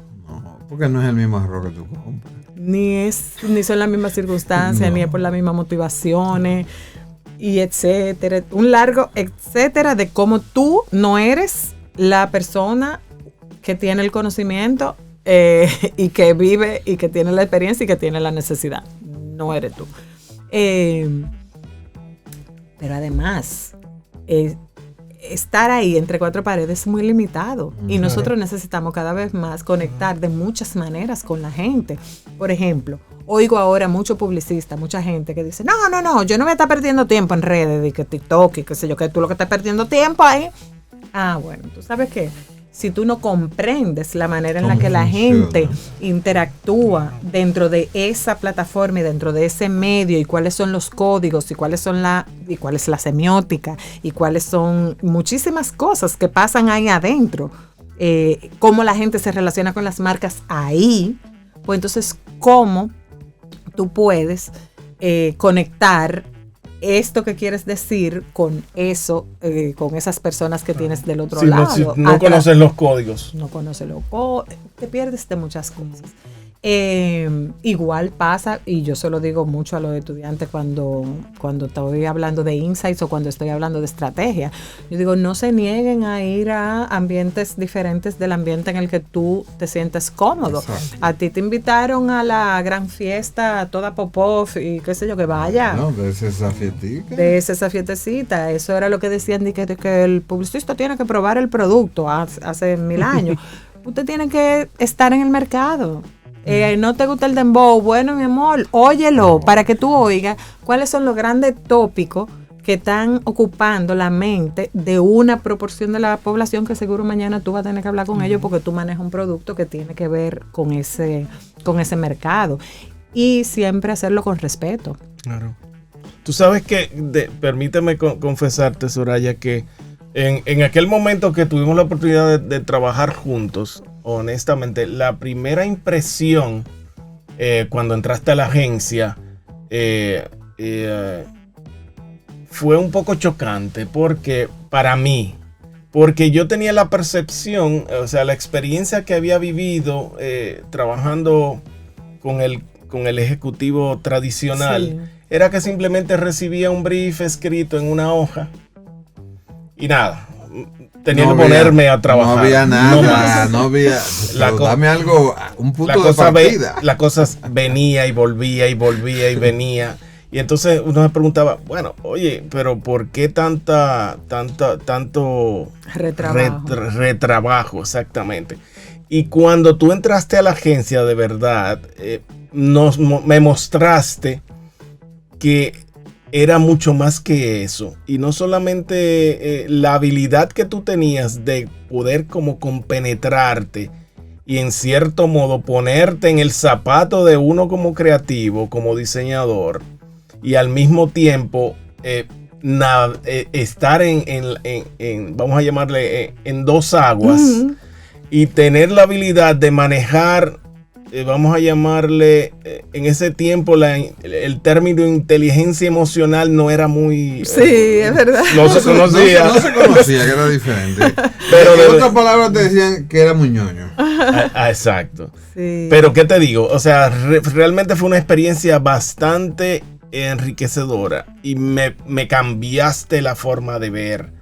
porque no es el mismo arroz que tú compras. Ni son las mismas circunstancias, ni es por las mismas motivaciones, y etcétera. Un largo etcétera de cómo tú no eres la persona que tiene el conocimiento y que vive y que tiene la experiencia y que tiene la necesidad. No eres tú. Pero además, estar ahí entre cuatro paredes es muy limitado y nosotros necesitamos cada vez más conectar de muchas maneras con la gente. Por ejemplo, oigo ahora mucho publicista, mucha gente que dice, no, yo no voy a estar perdiendo tiempo en redes, de que TikTok y qué sé yo, que tú lo que estás perdiendo tiempo ahí. Ah, bueno, ¿tú sabes qué? Si tú no comprendes la manera en la que la gente interactúa dentro de esa plataforma y dentro de ese medio, y cuáles son los códigos y cuál es la semiótica y cuáles son muchísimas cosas que pasan ahí adentro, cómo la gente se relaciona con las marcas ahí, pues entonces cómo tú puedes conectar esto que quieres decir con eso, con esas personas que tienes del otro lado. Si no conoces los códigos. No conoces los códigos, te pierdes de muchas cosas. Igual pasa, y yo se lo digo mucho a los estudiantes cuando estoy hablando de insights o cuando estoy hablando de estrategia. Yo digo, no se nieguen a ir a ambientes diferentes del ambiente en el que tú te sientes cómodo. Exacto. A ti te invitaron a la gran fiesta, toda Popov y qué sé yo, que vaya. No, de esa fiestica. De esa fiestecita. Eso era lo que decían de que el publicista tiene que probar el producto hace 1000 años. Usted tiene que estar en el mercado. No te gusta el dembow, bueno, mi amor, óyelo para que tú oigas cuáles son los grandes tópicos que están ocupando la mente de una proporción de la población que seguro mañana tú vas a tener que hablar con ellos porque tú manejas un producto que tiene que ver con ese mercado. Y siempre hacerlo con respeto. Claro. Tú sabes que, permíteme confesarte, Soraya, que en aquel momento que tuvimos la oportunidad de trabajar juntos, honestamente, la primera impresión cuando entraste a la agencia fue un poco chocante para mí, porque yo tenía la percepción, o sea, la experiencia que había vivido trabajando con el ejecutivo tradicional, Sí. era que simplemente recibía un brief escrito en una hoja y nada, tenía que ponerme a trabajar. No había nada, no más. no había. Dame algo, un punto de partida. La cosa venía y volvía y volvía y venía. Y entonces uno se preguntaba, bueno, oye, pero ¿por qué tanto retrabajo? Exactamente. Y cuando tú entraste a la agencia de verdad, me mostraste que era mucho más que eso. Y no solamente la habilidad que tú tenías de poder como compenetrarte y en cierto modo ponerte en el zapato de uno como creativo, como diseñador, y al mismo tiempo estar en vamos a llamarle, en dos aguas, y tener la habilidad de manejar, vamos a llamarle, en ese tiempo el término inteligencia emocional no era muy... Sí, es verdad. No se conocía. No se conocía, que era diferente. Pero en otras palabras te decían que era muy ñoño. Exacto. Sí. Pero ¿qué te digo? O sea, realmente fue una experiencia bastante enriquecedora y me cambiaste la forma de ver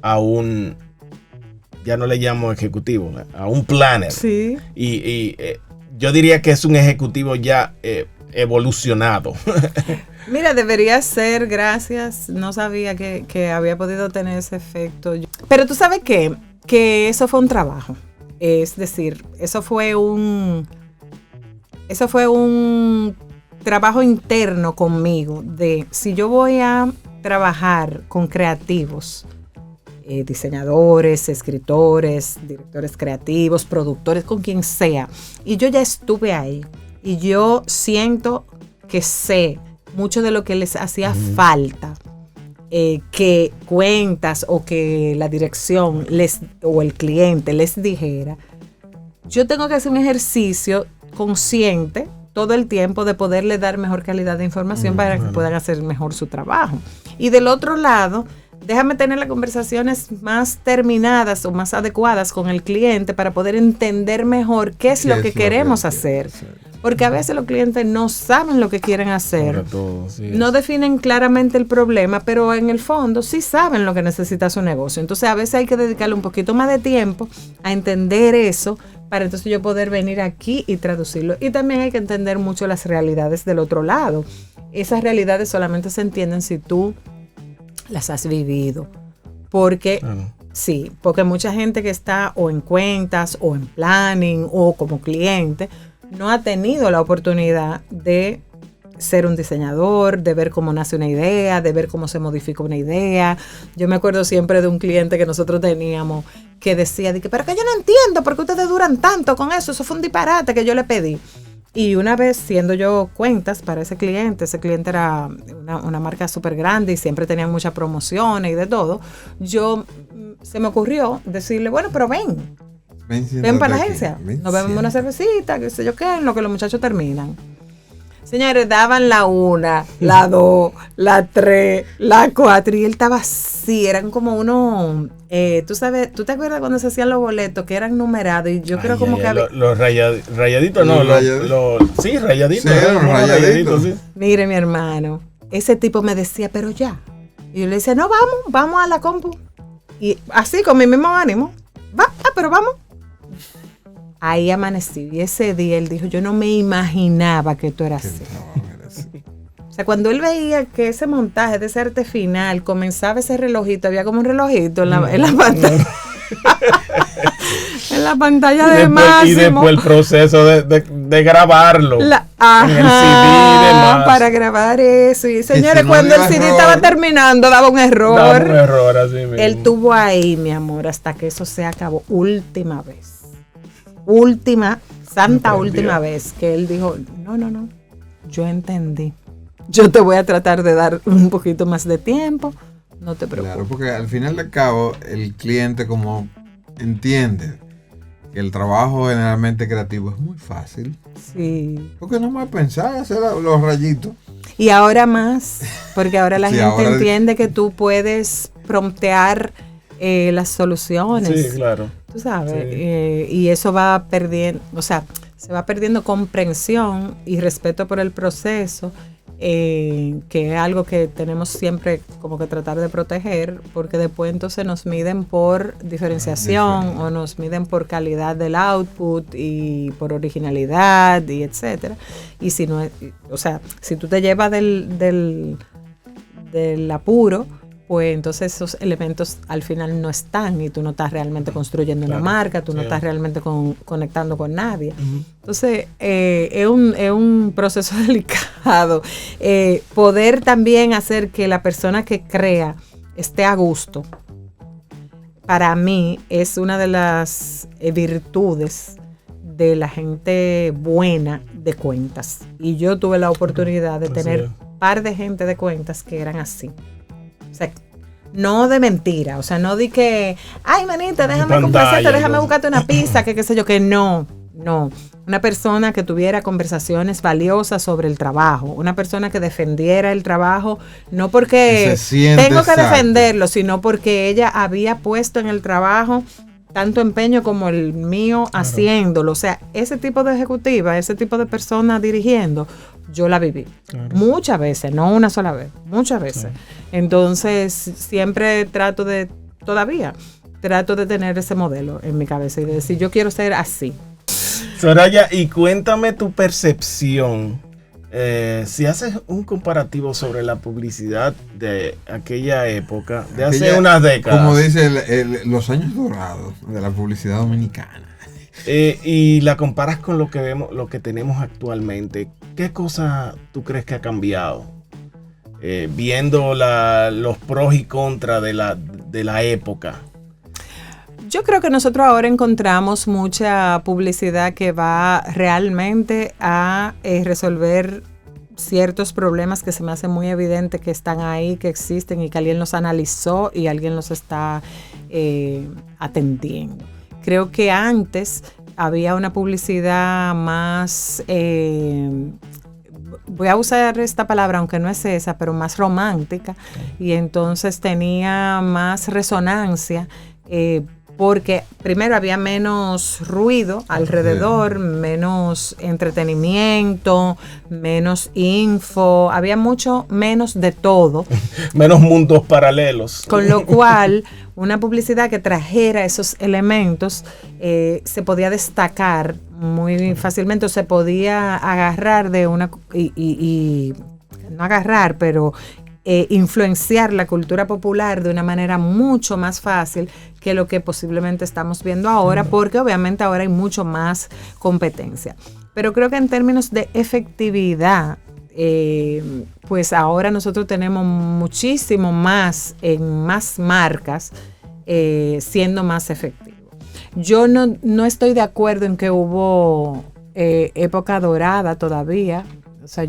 a ya no le llamo ejecutivo, a un planner. Sí. Y yo diría que es un ejecutivo ya evolucionado. Mira, debería ser, gracias. No sabía que había podido tener ese efecto. Pero tú sabes qué, que eso fue un trabajo. Es decir, eso fue un trabajo interno conmigo de si yo voy a trabajar con creativos, diseñadores, escritores, directores creativos, productores, con quien sea, y yo ya estuve ahí y yo siento que sé mucho de lo que les hacía falta, que cuentas o que la dirección o el cliente les dijera, yo tengo que hacer un ejercicio consciente todo el tiempo de poderle dar mejor calidad de información para que puedan hacer mejor su trabajo. Y del otro lado, déjame tener las conversaciones más terminadas o más adecuadas con el cliente para poder entender mejor qué es lo que queremos hacer. Porque a veces los clientes no saben lo que quieren hacer, no definen claramente el problema, pero en el fondo sí saben lo que necesita su negocio. Entonces a veces hay que dedicarle un poquito más de tiempo a entender eso para entonces yo poder venir aquí y traducirlo. Y también hay que entender mucho las realidades del otro lado. Esas realidades solamente se entienden si tú las has vivido. Porque sí, porque mucha gente que está o en cuentas o en planning o como cliente no ha tenido la oportunidad de ser un diseñador, de ver cómo nace una idea, de ver cómo se modifica una idea. Yo me acuerdo siempre de un cliente que nosotros teníamos que decía, pero que yo no entiendo por qué ustedes duran tanto con eso fue un disparate que yo le pedí. Y una vez siendo yo cuentas para ese cliente era una marca súper grande y siempre tenían muchas promociones y de todo, se me ocurrió decirle, bueno, pero ven para la agencia, nos bebemos una cervecita, qué sé yo qué, en lo que los muchachos terminan. Señores, daban la 1, la 2, la 3, la 4 y él estaba así, eran como unos, tú sabes, ¿tú te acuerdas cuando se hacían los boletos que eran numerados? Y yo creo como que había... Los rayaditos, no, sí, rayaditos. Sí, los rayaditos. Sí. Mire, mi hermano, ese tipo me decía, pero ya. Y yo le decía, no, vamos a la compu. Y así, con mi mismo ánimo, pero vamos. Ahí amanecí. Y ese día él dijo, yo no me imaginaba que esto era así. O sea, cuando él veía que ese montaje de ese arte final comenzaba ese relojito, había como un relojito en la pantalla. En la pantalla de Máximo. Y después el proceso de grabarlo. En el CD y demás. Para grabar eso. Y señores, si cuando el CD estaba terminando, daba un error. Así mismo. Él tuvo ahí, mi amor, hasta que eso se acabó. Última vez. Última vez que él dijo, no, yo entendí. Yo te voy a tratar de dar un poquito más de tiempo, no te preocupes. Claro, porque al final de cabo el cliente como entiende que el trabajo generalmente creativo es muy fácil. Sí. Porque no más pensar hacer los rayitos. Y ahora más, porque ahora la Sí, gente ahora entiende que tú puedes promptear las soluciones. Sí, claro. Tú sabes, Sí. y eso va perdiendo, o sea, se va perdiendo comprensión y respeto por el proceso, que es algo que tenemos siempre como que tratar de proteger, porque después entonces nos miden por diferenciación o nos miden por calidad del output y por originalidad y etcétera. Y si no es, o sea, si tú te llevas del apuro, pues entonces esos elementos al final no están y tú no estás realmente construyendo una marca, tú no estás realmente conectando con nadie. Uh-huh. Entonces, es un proceso delicado. Poder también hacer que la persona que crea esté a gusto, para mí es una de las virtudes de la gente buena de cuentas. Y yo tuve la oportunidad de tener un par de gente de cuentas que eran así. O sea, no de mentira, o sea, no di que, ay, manita, déjame complacerte, déjame buscarte una pizza, que qué sé yo, que no. Una persona que tuviera conversaciones valiosas sobre el trabajo, una persona que defendiera el trabajo, no porque tengo que defenderlo, sino porque ella había puesto en el trabajo tanto empeño como el mío haciéndolo. O sea, ese tipo de ejecutiva, ese tipo de persona dirigiendo, yo la viví. Muchas veces, no una sola vez, muchas veces. Entonces, siempre trato de tener ese modelo en mi cabeza y de decir, yo quiero ser así. Soraya, y cuéntame tu percepción. Si haces un comparativo sobre la publicidad de aquella época, de hace unas décadas. Como dice los años dorados de la publicidad dominicana. Y la comparas con lo que vemos, lo que tenemos actualmente, ¿qué cosa tú crees que ha cambiado? Viendo los pros y contras de la época. Yo creo que nosotros ahora encontramos mucha publicidad que va realmente a resolver ciertos problemas que se me hace muy evidente que están ahí, que existen y que alguien los analizó y alguien los está atendiendo. Creo que antes había una publicidad más, voy a usar esta palabra aunque no es esa, pero más romántica, y entonces tenía más resonancia, porque primero había menos ruido alrededor, menos entretenimiento, menos info, había mucho menos de todo. Menos mundos paralelos. Con lo cual, una publicidad que trajera esos elementos se podía destacar muy fácilmente, o se podía agarrar de una... y no agarrar, pero... influenciar la cultura popular de una manera mucho más fácil que lo que posiblemente estamos viendo ahora, porque obviamente ahora hay mucho más competencia. Pero creo que en términos de efectividad, pues ahora nosotros tenemos muchísimo más en más marcas siendo más efectivo. Yo no estoy de acuerdo en que hubo época dorada todavía, o sea,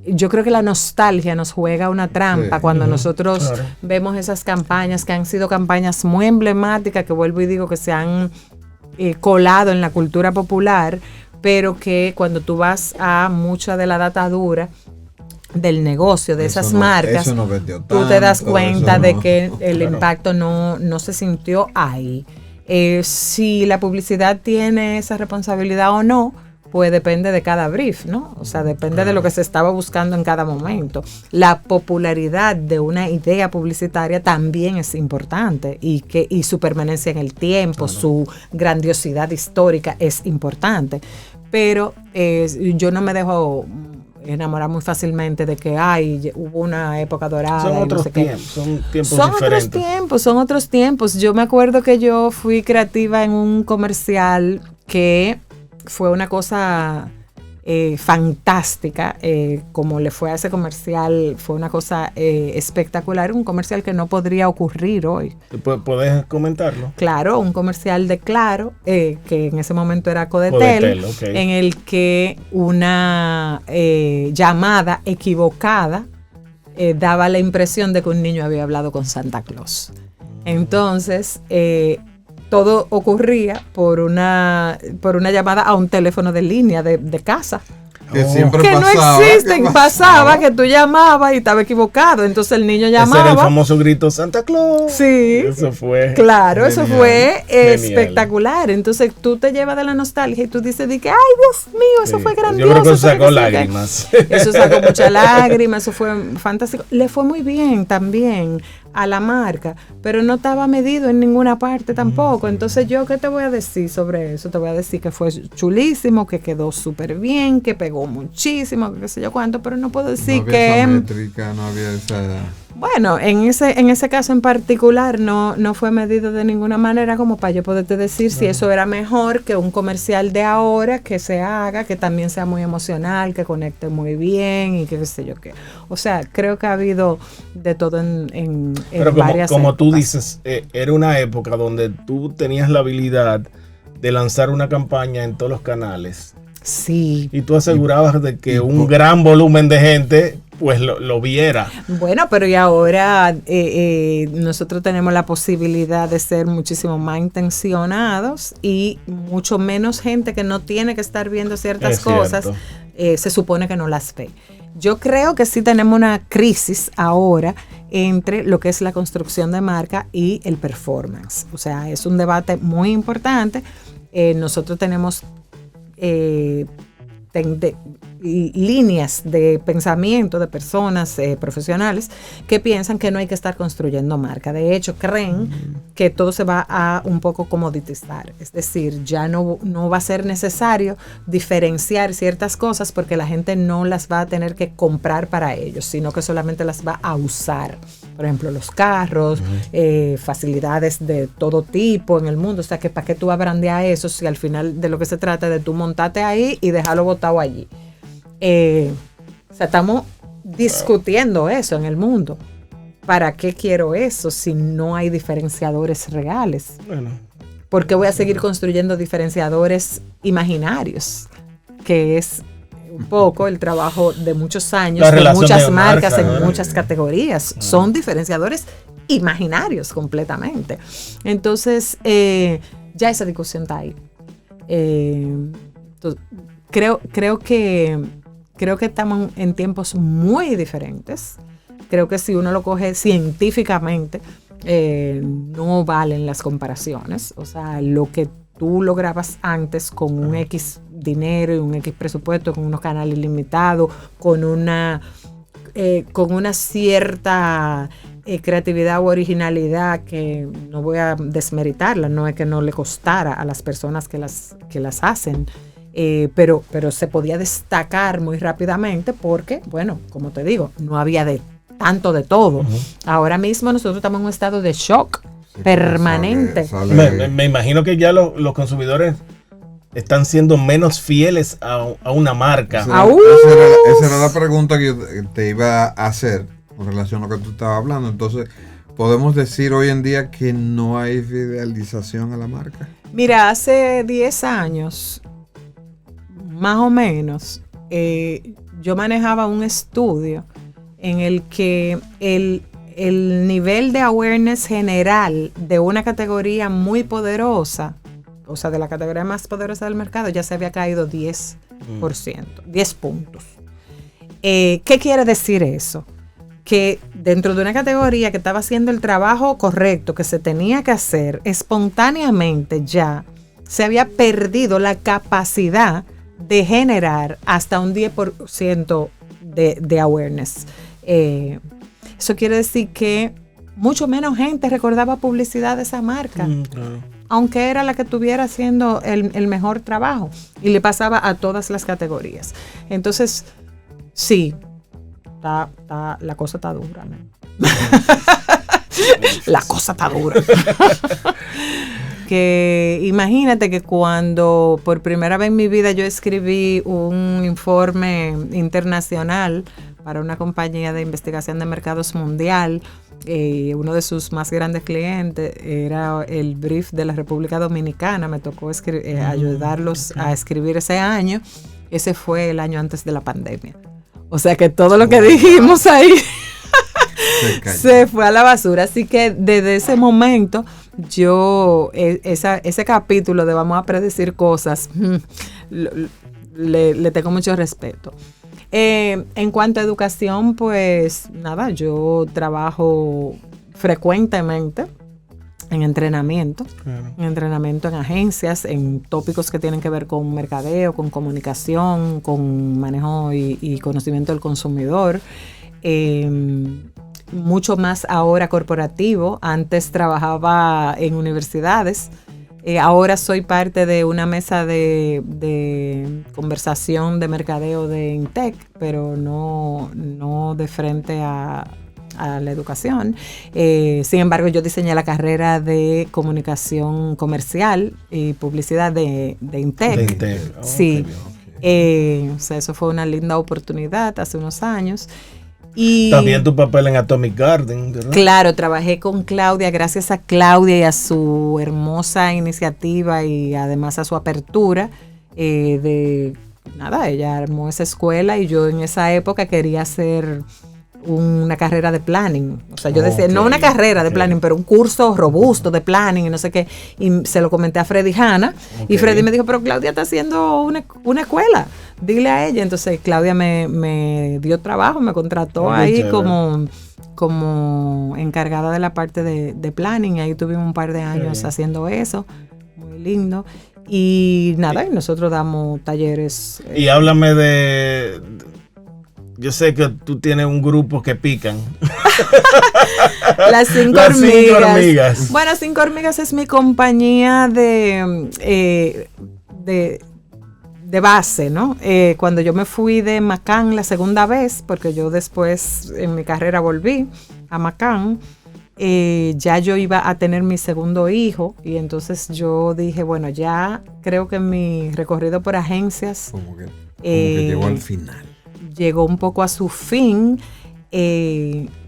yo creo que la nostalgia nos juega una trampa cuando nosotros vemos esas campañas que han sido campañas muy emblemáticas, que vuelvo y digo que se han colado en la cultura popular, pero que cuando tú vas a mucha de la data dura del negocio de esas marcas, eso no vendió tú te das tanto, cuenta eso de no. que el Claro. impacto no se sintió ahí. Si la publicidad tiene esa responsabilidad o no, pues depende de cada brief, ¿no? O sea, depende de lo que se estaba buscando en cada momento. La popularidad de una idea publicitaria también es importante y su permanencia en el tiempo, su grandiosidad histórica es importante. Pero yo no me dejo enamorar muy fácilmente de que hubo una época dorada. Son y no otros sé qué. tiempos, son tiempos Son diferentes. otros tiempos. Yo me acuerdo que yo fui creativa en un comercial que fue una cosa fantástica, como le fue a ese comercial, fue una cosa espectacular, un comercial que no podría ocurrir hoy. ¿Puedes comentarlo? Claro, un comercial de Claro, que en ese momento era Codetel, Codetel, ok. en el que una llamada equivocada daba la impresión de que un niño había hablado con Santa Claus. Entonces, todo ocurría por una llamada a un teléfono de línea de casa. Que siempre Que pasaba. no existen, ¿Qué pasaba que tú llamabas y estaba equivocado. Entonces el niño Ese era el llamaba. famoso grito Santa Claus. Sí. Eso fue. Claro, eso Genial. fue Genial. espectacular. Entonces tú te llevas de la nostalgia y tú dices de que, ay, Dios mío, eso Sí. fue Yo grandioso. creo que eso eso sacó que sé qué". lágrimas. Eso sacó muchas lágrimas, eso fue fantástico. Le fue muy bien también a la marca, pero no estaba medido en ninguna parte tampoco. Entonces, ¿yo qué te voy a decir sobre eso? Te voy a decir que fue chulísimo, que quedó súper bien, que pegó muchísimo, que qué sé yo cuánto, pero no puedo decir No había que... esa métrica, no había esa... Bueno, en ese caso en particular no fue medido de ninguna manera como para yo poderte decir si eso era mejor que un comercial de ahora que se haga, que también sea muy emocional, que conecte muy bien y que qué sé yo qué. O sea, creo que ha habido de todo en Pero varias como tú épocas. dices, era una época donde tú tenías la habilidad de lanzar una campaña en todos los canales Sí. y tú asegurabas de que y un por- gran volumen de gente pues lo viera. Bueno, pero y ahora nosotros tenemos la posibilidad de ser muchísimo más intencionados y mucho menos gente que no tiene que estar viendo ciertas Es cosas, cierto. se supone que no las ve. Yo creo que sí tenemos una crisis ahora entre lo que es la construcción de marca y el performance. O sea, es un debate muy importante. Nosotros tenemos líneas de pensamiento de personas profesionales que piensan que no hay que estar construyendo marca. De hecho, creen que todo se va a un poco comoditizar. Es decir, ya no va a ser necesario diferenciar ciertas cosas porque la gente no las va a tener que comprar para ellos, sino que solamente las va a usar. Por ejemplo, los carros, facilidades de todo tipo en el mundo. O sea, que ¿para qué tú vas a brandear eso si al final de lo que se trata es de tú montarte ahí y dejarlo botado allí? O sea, estamos discutiendo eso en el mundo. ¿Para qué quiero eso si no hay diferenciadores reales? Bueno, ¿Por qué voy a seguir construyendo diferenciadores imaginarios? Que es un poco el trabajo de muchos años, La de relación muchas de marcas, marca, en ¿no? muchas categorías. Son diferenciadores imaginarios completamente. Entonces, ya esa discusión está ahí. Entonces, creo que estamos en tiempos muy diferentes. Creo que si uno lo coge científicamente, no valen las comparaciones. O sea, lo que tú lograbas antes con un X dinero y un X presupuesto, con unos canales limitados, con una cierta creatividad u originalidad que no voy a desmeritarla, no es que no le costara a las personas que las hacen. Pero se podía destacar muy rápidamente porque, bueno, como te digo, no había tanto de todo. Uh-huh. Ahora mismo nosotros estamos en un estado de shock permanente. Me imagino que ya los consumidores están siendo menos fieles a una marca. Esa era la pregunta que yo te iba a hacer con relación a lo que tú estabas hablando. Entonces, ¿podemos decir hoy en día que no hay fidelización a la marca? Mira, hace 10 años, más o menos, yo manejaba un estudio en el que el nivel de awareness general de una categoría muy poderosa, o sea, de la categoría más poderosa del mercado, ya se había caído 10%, 10 puntos. ¿Qué quiere decir eso? Que dentro de una categoría que estaba haciendo el trabajo correcto, que se tenía que hacer, espontáneamente ya se había perdido la capacidad de generar hasta un 10% de awareness. Eso quiere decir que mucho menos gente recordaba publicidad de esa marca, Claro. aunque era la que estuviera haciendo el mejor trabajo, y le pasaba a todas las categorías. Entonces, sí, la cosa está dura, ¿no? La cosa está dura. Que imagínate que cuando por primera vez en mi vida yo escribí un informe internacional para una compañía de investigación de mercados mundial, uno de sus más grandes clientes era el BRIF de la República Dominicana. Me tocó ayudarlos a escribir ese año. Ese fue el año antes de la pandemia. O sea que todo lo que dijimos ahí se fue a la basura. Así que desde ese momento yo, ese capítulo de vamos a predecir cosas, le tengo mucho respeto. En cuanto a educación, pues nada, yo trabajo frecuentemente en entrenamiento, en agencias, en tópicos que tienen que ver con mercadeo, con comunicación, con manejo y conocimiento del consumidor. Mucho más ahora corporativo. Antes trabajaba en universidades. Ahora soy parte de una mesa de conversación de mercadeo de Intec, pero no de frente a la educación. Sin embargo, yo diseñé la carrera de comunicación comercial y publicidad de Intec. De Intec. Oh, sí. O sea, eso fue una linda oportunidad hace unos años. Y también tu papel en Atomic Garden, ¿verdad? Claro, trabajé con Claudia, gracias a Claudia y a su hermosa iniciativa y además a su apertura ella armó esa escuela y yo en esa época quería hacer una carrera de planning. O sea, yo decía, no una carrera de planning, pero un curso robusto de planning y no sé qué. Y se lo comenté a Freddy Hanna. Y Freddy me dijo, pero Claudia está haciendo una escuela. Dile a ella. Entonces Claudia me dio trabajo, me contrató ahí como encargada de la parte de planning. Y ahí tuvimos un par de años haciendo eso. Muy lindo. Y nada, y nosotros damos talleres. Y háblame de... Yo sé que tú tienes un grupo que pican. Las cinco hormigas. Bueno, 5 Hormigas es mi compañía de base, ¿no? Cuando yo me fui de Macán la segunda vez, porque yo después en mi carrera volví a Macán, ya yo iba a tener mi segundo hijo y entonces yo dije, bueno, ya creo que mi recorrido por agencias como que llegó al final. Llegó un poco a su fin,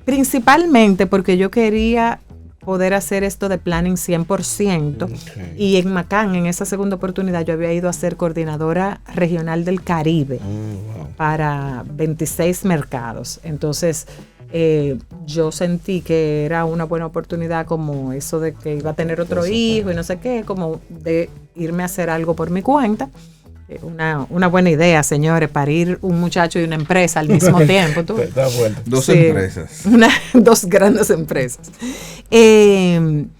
principalmente porque yo quería poder hacer esto de planning 100%. Y en Macán, en esa segunda oportunidad, yo había ido a ser coordinadora regional del Caribe para 26 mercados. Entonces, yo sentí que era una buena oportunidad, como eso de que iba a tener otro hijo y no sé qué, como de irme a hacer algo por mi cuenta. Una buena idea, señores, parir un muchacho y una empresa al mismo tiempo. ¿Tú? Está bueno. Dos empresas. Dos grandes empresas. Y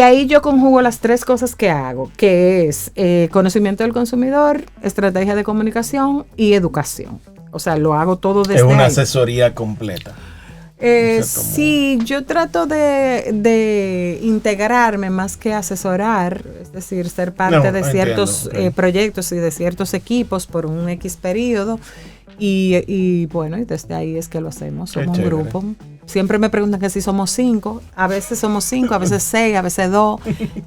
ahí yo conjugo las 3 cosas que hago, que es conocimiento del consumidor, estrategia de comunicación y educación. O sea, lo hago todo desde Es una ahí. asesoría completa. Sí, yo trato de integrarme más que asesorar, es decir, ser parte de ciertos proyectos y de ciertos equipos por un X periodo. Y bueno, y desde ahí es que lo hacemos, somos un grupo. Siempre me preguntan que si somos 5, a veces somos 5, a veces 6, a veces 2,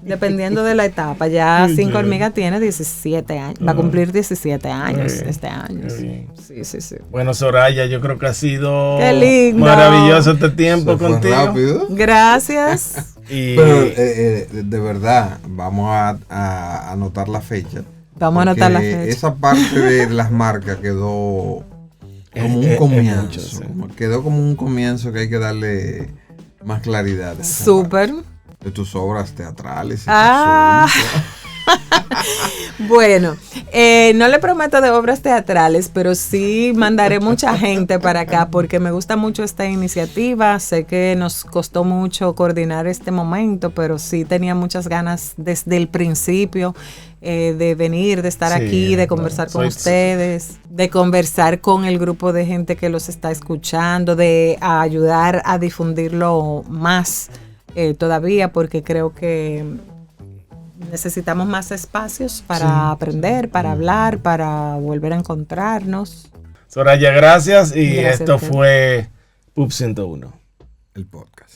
dependiendo de la etapa. Ya 5 Hormigas tiene 17 años, va a cumplir 17 años este año. Sí. Bueno, Soraya, yo creo que ha sido maravilloso este tiempo contigo. Rápido. Gracias. Pero de verdad, vamos a anotar la fecha. Vamos a anotar la fecha. Esa parte de las marcas quedó como un comienzo. Quedó como un comienzo que hay que darle más claridad. Súper. de tus obras teatrales. Bueno, no le prometo de obras teatrales, pero sí mandaré mucha gente para acá porque me gusta mucho esta iniciativa. Sé que nos costó mucho coordinar este momento, pero sí tenía muchas ganas desde el principio de venir, de estar aquí, de conversar con ustedes, de conversar con el grupo de gente que los está escuchando, de ayudar a difundirlo más todavía, porque creo que necesitamos más espacios para aprender, para hablar, para volver a encontrarnos. Soraya, gracias. Y esto fue PUB 101, el podcast.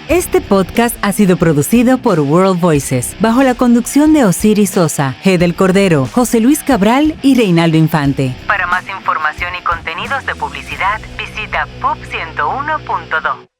Este podcast ha sido producido por World Voices, bajo la conducción de Osiris Sosa, Hedel Cordero, José Luis Cabral y Reinaldo Infante. Para más información y contenidos de publicidad, visita pub101.do.